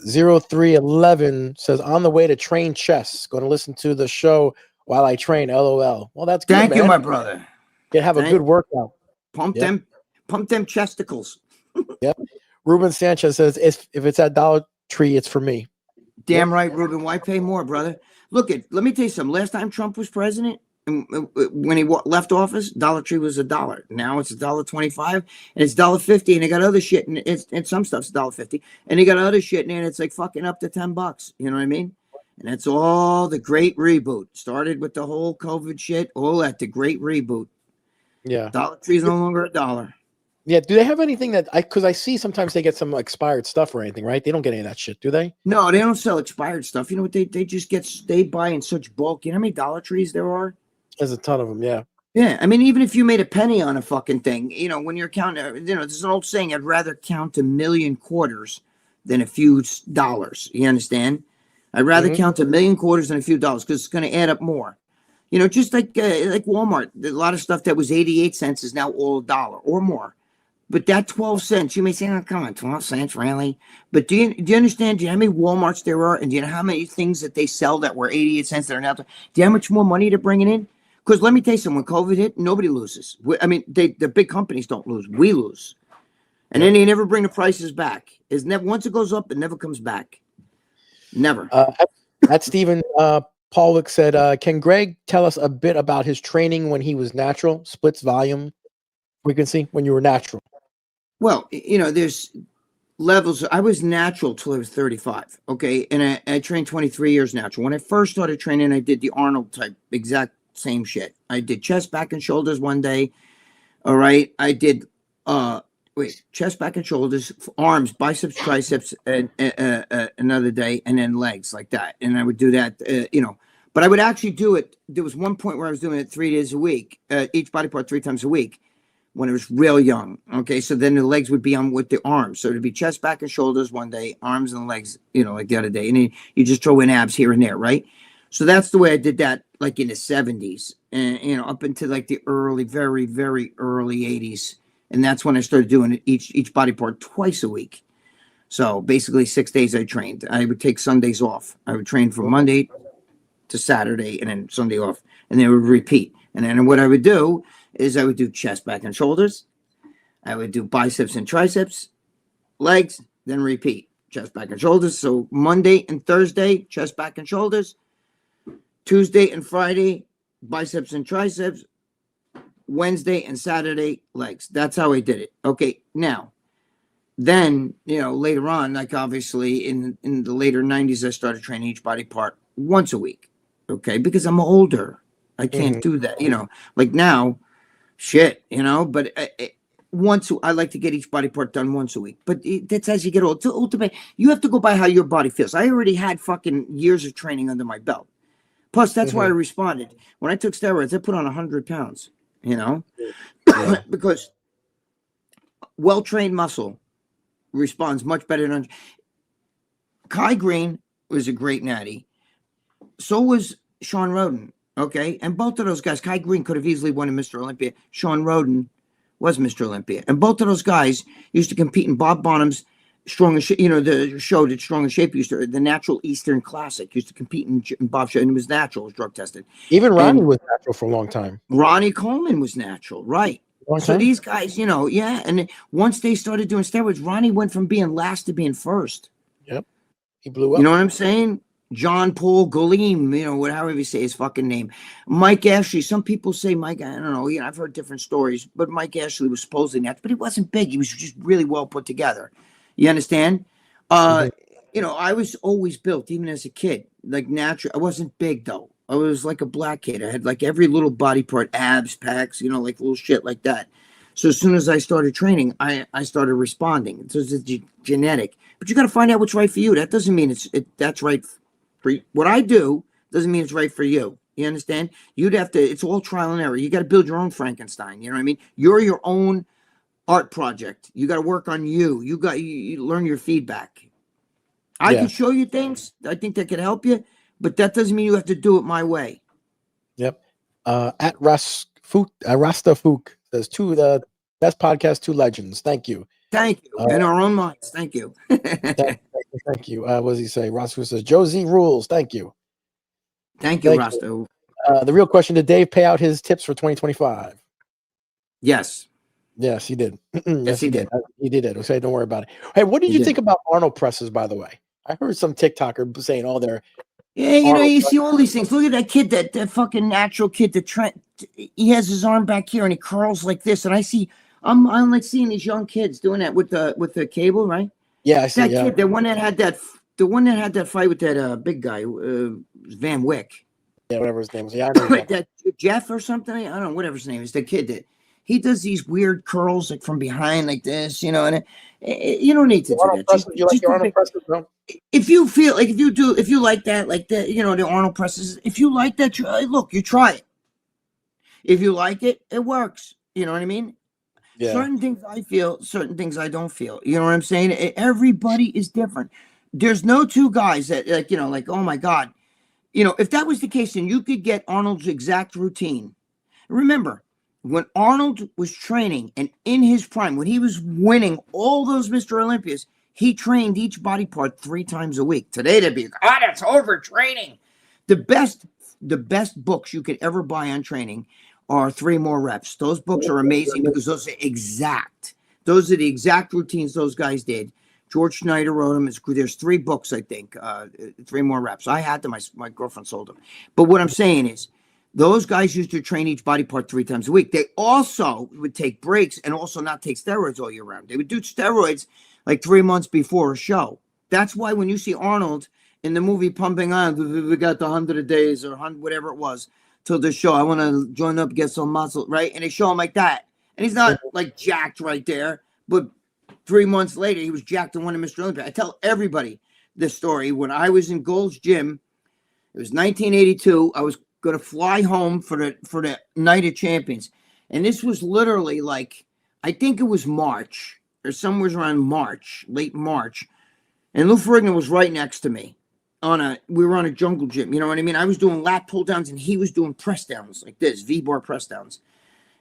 0311 says, "On the way to train chess. Going to listen to the show while I train. LOL." Well, that's good. Thank you, man. my brother. You have a good workout. Pump them chesticles. Yep. Ruben Sanchez says, "If it's at Dollar Tree, it's for me." Damn right, Ruben. Why pay more, brother? Look, let me tell you something. Last time Trump was president, when he left office, Dollar Tree was $1. Now it's $1.25, and it's $1.50, and they got other shit, and some stuff's $1.50, and they got other shit in there, and it's like fucking up to $10. You know what I mean? And that's all the great reboot. Started with the whole COVID shit, all that, the great reboot. Yeah. Dollar Tree is no longer $1. Yeah. Do they have anything because I see sometimes they get some expired stuff or anything, right? They don't get any of that shit, do they? No, they don't sell expired stuff. You know what? They just they buy in such bulk. You know how many Dollar Trees there are? There's a ton of them. Yeah. Yeah. I mean, even if you made a penny on a fucking thing, when you're counting, there's an old saying, I'd rather count a million quarters than a few dollars. You understand? I'd rather count a million quarters than a few dollars because it's going to add up more. Just like Walmart, a lot of stuff that was 88 cents is now all $1 or more. But that 12 cents, you may say, oh, come on, 12 cents, really? But do you understand? Do you know how many Walmarts there are? And do you know how many things that they sell that were 88 cents that are now? Do you know how much more money they're bringing in? Because let me tell you something, when COVID hit, nobody loses. The big companies don't lose. We lose. And then they never bring the prices back. Once it goes up, it never comes back. Never. At Stephen Paulwick said, "Can Gregg tell us a bit about his training when he was natural, splits, volume, frequency, when you were natural?" Well, there's levels. I was natural till I was 35. Okay. And I trained 23 years natural. When I first started training, I did the Arnold type, exact same shit. I did chest, back, and shoulders one day. All right. I did, chest, back, and shoulders, arms, biceps, triceps, and another day, and then legs like that. And I would do that, but I would actually do it. There was one point where I was doing it 3 days a week, each body part 3 times a week. When it was real young. Okay. So then the legs would be on with the arms. So it'd be chest, back, and shoulders one day, arms and legs, like the other day. And then you just throw in abs here and there. Right. So that's the way I did that, like in the 70s and, up into like the early, very, very early 80s. And that's when I started doing each body part twice a week. So basically 6 days I trained. I would take Sundays off. I would train from Monday to Saturday and then Sunday off. And then it would repeat. And then what I would do is I would do chest, back, and shoulders. I would do biceps and triceps, legs, then repeat. Chest, back, and shoulders. So Monday and Thursday, chest, back, and shoulders. Tuesday and Friday, biceps and triceps. Wednesday and Saturday, legs. That's how I did it. Okay, now, then, later on, like obviously in the later 90s, I started training each body part once a week. Okay, because I'm older. I can't do that, like now, shit, but I like to get each body part done once a week. But that's as you get old. Ultimately, you have to go by how your body feels. I already had fucking years of training under my belt. Plus, that's why I responded. When I took steroids, I put on 100 pounds. Because well-trained muscle responds much better than Kai Green was a great natty. So was Sean Roden. Okay. And both of those guys, Kai Green could have easily won a Mr. Olympia. Sean Roden was Mr. Olympia. And both of those guys used to compete in Bob Bonham's Strong, the show that Strong in Shape used to, the Natural Eastern Classic, used to compete in Bob's show, and it was natural, it was drug tested. Even Ronnie was natural for a long time. Ronnie Coleman was natural, right? So these guys, and once they started doing steroids, Ronnie went from being last to being first. Yep, he blew up. You know what I'm saying? John Paul Guilleem, however you say his fucking name. Mike Ashley. Some people say Mike. I don't know. I've heard different stories, but Mike Ashley was supposedly natural, but he wasn't big. He was just really well put together. You understand? I was always built, even as a kid, like natural. I wasn't big though. I was like a black kid. I had like every little body part, abs, pecs, like little shit like that. So as soon as I started training, I started responding. So it's genetic, but you got to find out what's right for you. That doesn't mean that's right for you. What I do doesn't mean it's right for you. You understand? You'd have to. It's all trial and error. You got to build your own Frankenstein. You know what I mean? You're your own art project. You got to work on you. You learn your feedback. I can show you things. I think that could help you, but that doesn't mean you have to do it my way. Yep. At Rasta Fook says the best podcast, two legends. Thank you. Thank you. In our own minds. Thank you. Thank you. What does he say? Rasta says Josie rules. Thank you. Thank you, Rasta. The real question: did Dave pay out his tips for 2025? Yes. Yes, he did. Yes, he did. He did it. So don't worry about it. Hey, what did you think about Arnold presses, by the way? I heard some TikToker saying, "Oh, they're." Yeah, you see all these things. Look at that kid, that fucking natural kid. He has his arm back here and he curls like this. And I'm like seeing these young kids doing that with the cable, right? Yeah, I see. That kid, the one that had that fight with that big guy, Van Wyck. Yeah, whatever his name is. Yeah, like that Jeff or something. I don't know, whatever his name is. The kid that. He does these weird curls like from behind like this, and you don't need to do that. You like your Arnold presses, bro? If you feel like if you like that, the Arnold presses, if you like that, you try it. If you like it, it works. You know what I mean? Yeah. Certain things I feel, certain things I don't feel. You know what I'm saying? Everybody is different. There's no two guys that like, oh my God. If that was the case, then you could get Arnold's exact routine. Remember, when Arnold was training and in his prime, when he was winning all those Mr. Olympias, he trained each body part 3 times a week. Today, they'd be, that's overtraining. The best books you could ever buy on training are 3 More Reps. Those books are amazing because those are exact. Those are the exact routines those guys did. George Schneider wrote them. There's 3 books, I think, 3 More Reps. I had them. My girlfriend sold them. But what I'm saying is, those guys used to train each body part 3 times a week. They also would take breaks and also not take steroids all year round. They would do steroids like 3 months before a show. That's why when you see Arnold in the movie Pumping Iron, we got the 100 days or 100, whatever it was, till the show. I want to join up, get some muscle, right? And they show him like that. And he's not like jacked right there. But 3 months later, he was jacked and won a Mr. Olympia. I tell everybody this story. When I was in Gold's Gym, it was 1982. I was going to fly home for the Night of Champions. And this was literally like, I think it was March or somewhere around March, late March. And Lou Ferrigno was right next to me. We were on a jungle gym. You know what I mean? I was doing lat pull downs and he was doing press downs like this, V-bar press downs,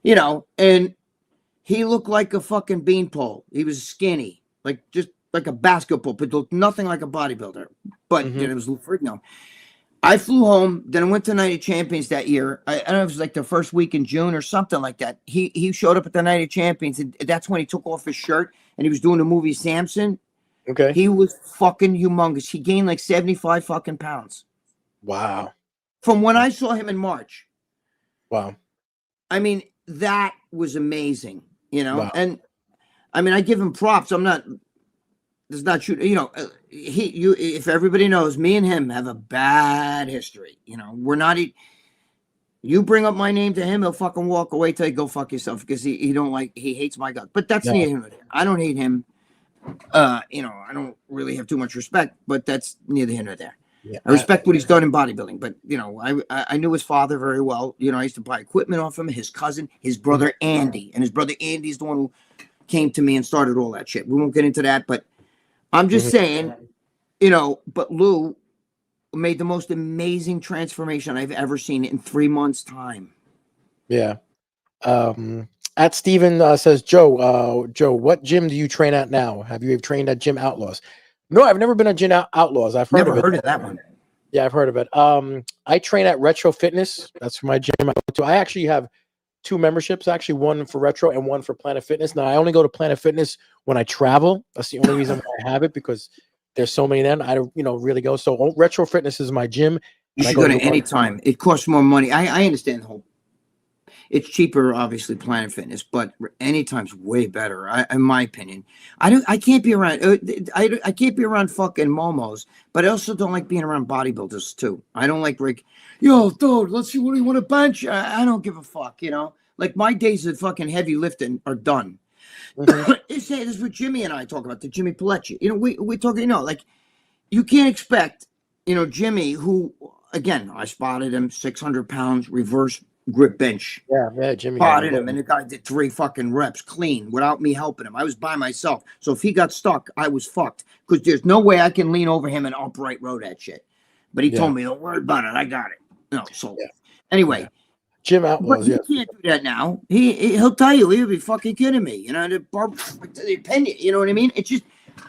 and he looked like a fucking beanpole. He was skinny, just like a basketball, but looked nothing like a bodybuilder. But it was freaking. I flew home. Then I went to Night of Champions that year. I don't know if it was like the first week in June or something like that. He showed up at the Night of Champions, and that's when he took off his shirt and he was doing the movie Samson. Okay. He was fucking humongous. He gained like 75 fucking pounds. Wow. From when I saw him in March. Wow. I mean, that was amazing, Wow. And I mean, I give him props. There's not if everybody knows, me and him have a bad history. We're not. You bring up my name to him, he'll fucking walk away till you go fuck yourself because he hates my guts. But that's neither here nor there. I don't hate him. I don't really have too much respect, but that's neither here nor there. Yeah, I respect what he's done in bodybuilding, but I knew his father very well. I used to buy equipment off him. His cousin, his brother Andy, and his brother Andy's the one who came to me and started all that shit. We won't get into that, but I'm just saying, but Lou made the most amazing transformation I've ever seen in 3 months' time. Yeah. At Steven says, Joe, what gym do you train at now? Have you trained at Gym Outlaws? No, I've never been at Gym Outlaws. I've heard of it. Never heard of that one. Yeah, I've heard of it. I train at Retro Fitness. That's my gym I go to. I actually have 2 memberships, actually, one for Retro and one for Planet Fitness. Now, I only go to Planet Fitness when I travel. That's the only reason why I have it, because there's so many then. I don't, really go. So Retro Fitness is my gym. You should go to any time. It costs more money. I understand the whole. It's cheaper, obviously, Planet Fitness, but anytime's way better, in my opinion. I can't be around. I can't be around fucking momos, but I also don't like being around bodybuilders too. I don't like yo, dude, let's see, what do you want to bench? I don't give a fuck, Like my days of fucking heavy lifting are done. This is what Jimmy and I talk about. The Jimmy Pilecki. We talk. Like you can't expect, Jimmy, who again I spotted him, 600 pounds reverse grip bench. Yeah, Jimmy spotted him, and the guy did 3 fucking reps clean without me helping him. I was by myself, so if he got stuck, I was fucked because there's no way I can lean over him and upright row that shit. But he told me, "Don't worry about it, I got it." Anyway, Gym Outlaws. But he can't do that now. He'll tell you he'll be fucking kidding me. The opinion. You know what I mean? It's just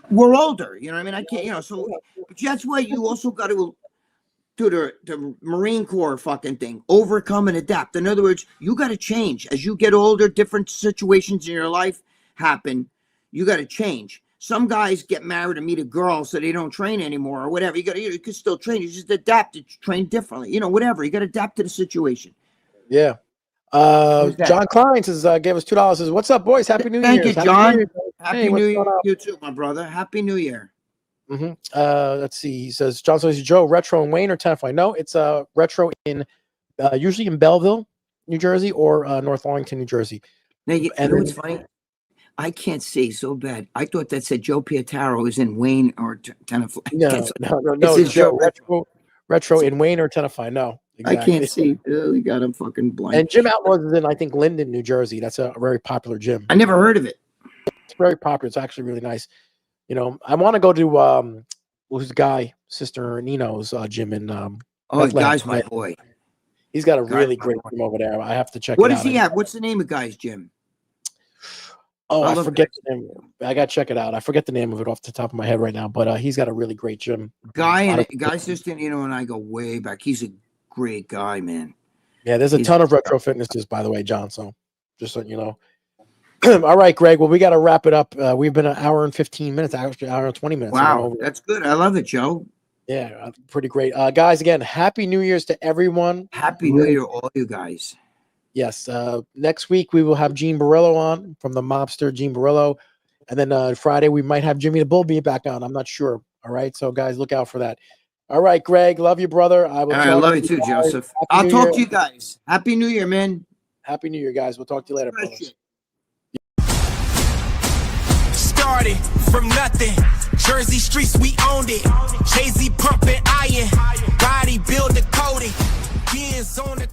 we're older. You know what I mean? I can't. So but that's why you also got to do the Marine Corps fucking thing. Overcome and adapt. In other words, you got to change as you get older. Different situations in your life happen. You got to change. Some guys get married and meet a girl, so they don't train anymore or whatever. You can still train. You just adapt to train differently. Whatever. You got to adapt to the situation. Yeah. John Klein says, gave us $2. Says, what's up, boys? Happy New Year. Thank you, John. Happy New Year. You too, my brother. Happy New Year. Let's see. He says, John says, Joe, Retro in Wayne or Tenafly? No, it's Retro in usually in Belleville, New Jersey, or North Arlington, New Jersey. Now, you know what's funny? I can't see so bad. I thought that said Joe Pietaro is in Wayne or Tenafly. No. It's Joe Retro in Wayne or Tenafly. No. Exactly. I can't see. We got him fucking blind. And Gym Outlaws is in, I think, Linden, New Jersey. That's a very popular gym. I never heard of it. It's very popular. It's actually really nice. I want to go to who's the guy, Sister Nino's gym in. The guy's my boy. He's got a really great gym over there. I have to check. What does he have? What's the name of guy's gym? Oh, I forget the name. I got to check it out. I forget the name of it off the top of my head right now, but he's got a really great gym. Guy Sister Nino and I go way back. He's a great guy, man. Yeah, there's a ton of Retro Fitnesses, by the way, John. So just so you know. All right, Greg. Well, we got to wrap it up. We've been an hour and 15 minutes, actually, hour and 20 minutes. Wow, that's good. I love it, Joe. Yeah, pretty great. Guys, again, Happy New Year's to everyone. Happy New Year, all you guys. Yes. Next week, we will have Gene Barillo on from the mobster, Gene Barillo. And then Friday, we might have Jimmy the Bullbeat back on. I'm not sure. All right. So, guys, look out for that. All right, Greg. Love you, brother. I love you too, Joseph. I'll talk to you guys. Happy New Year, man. Happy New Year, guys. We'll talk to you later. Started from nothing. Jersey streets, we owned it. Jay-Z pumping iron. Body builder coding. Beans on the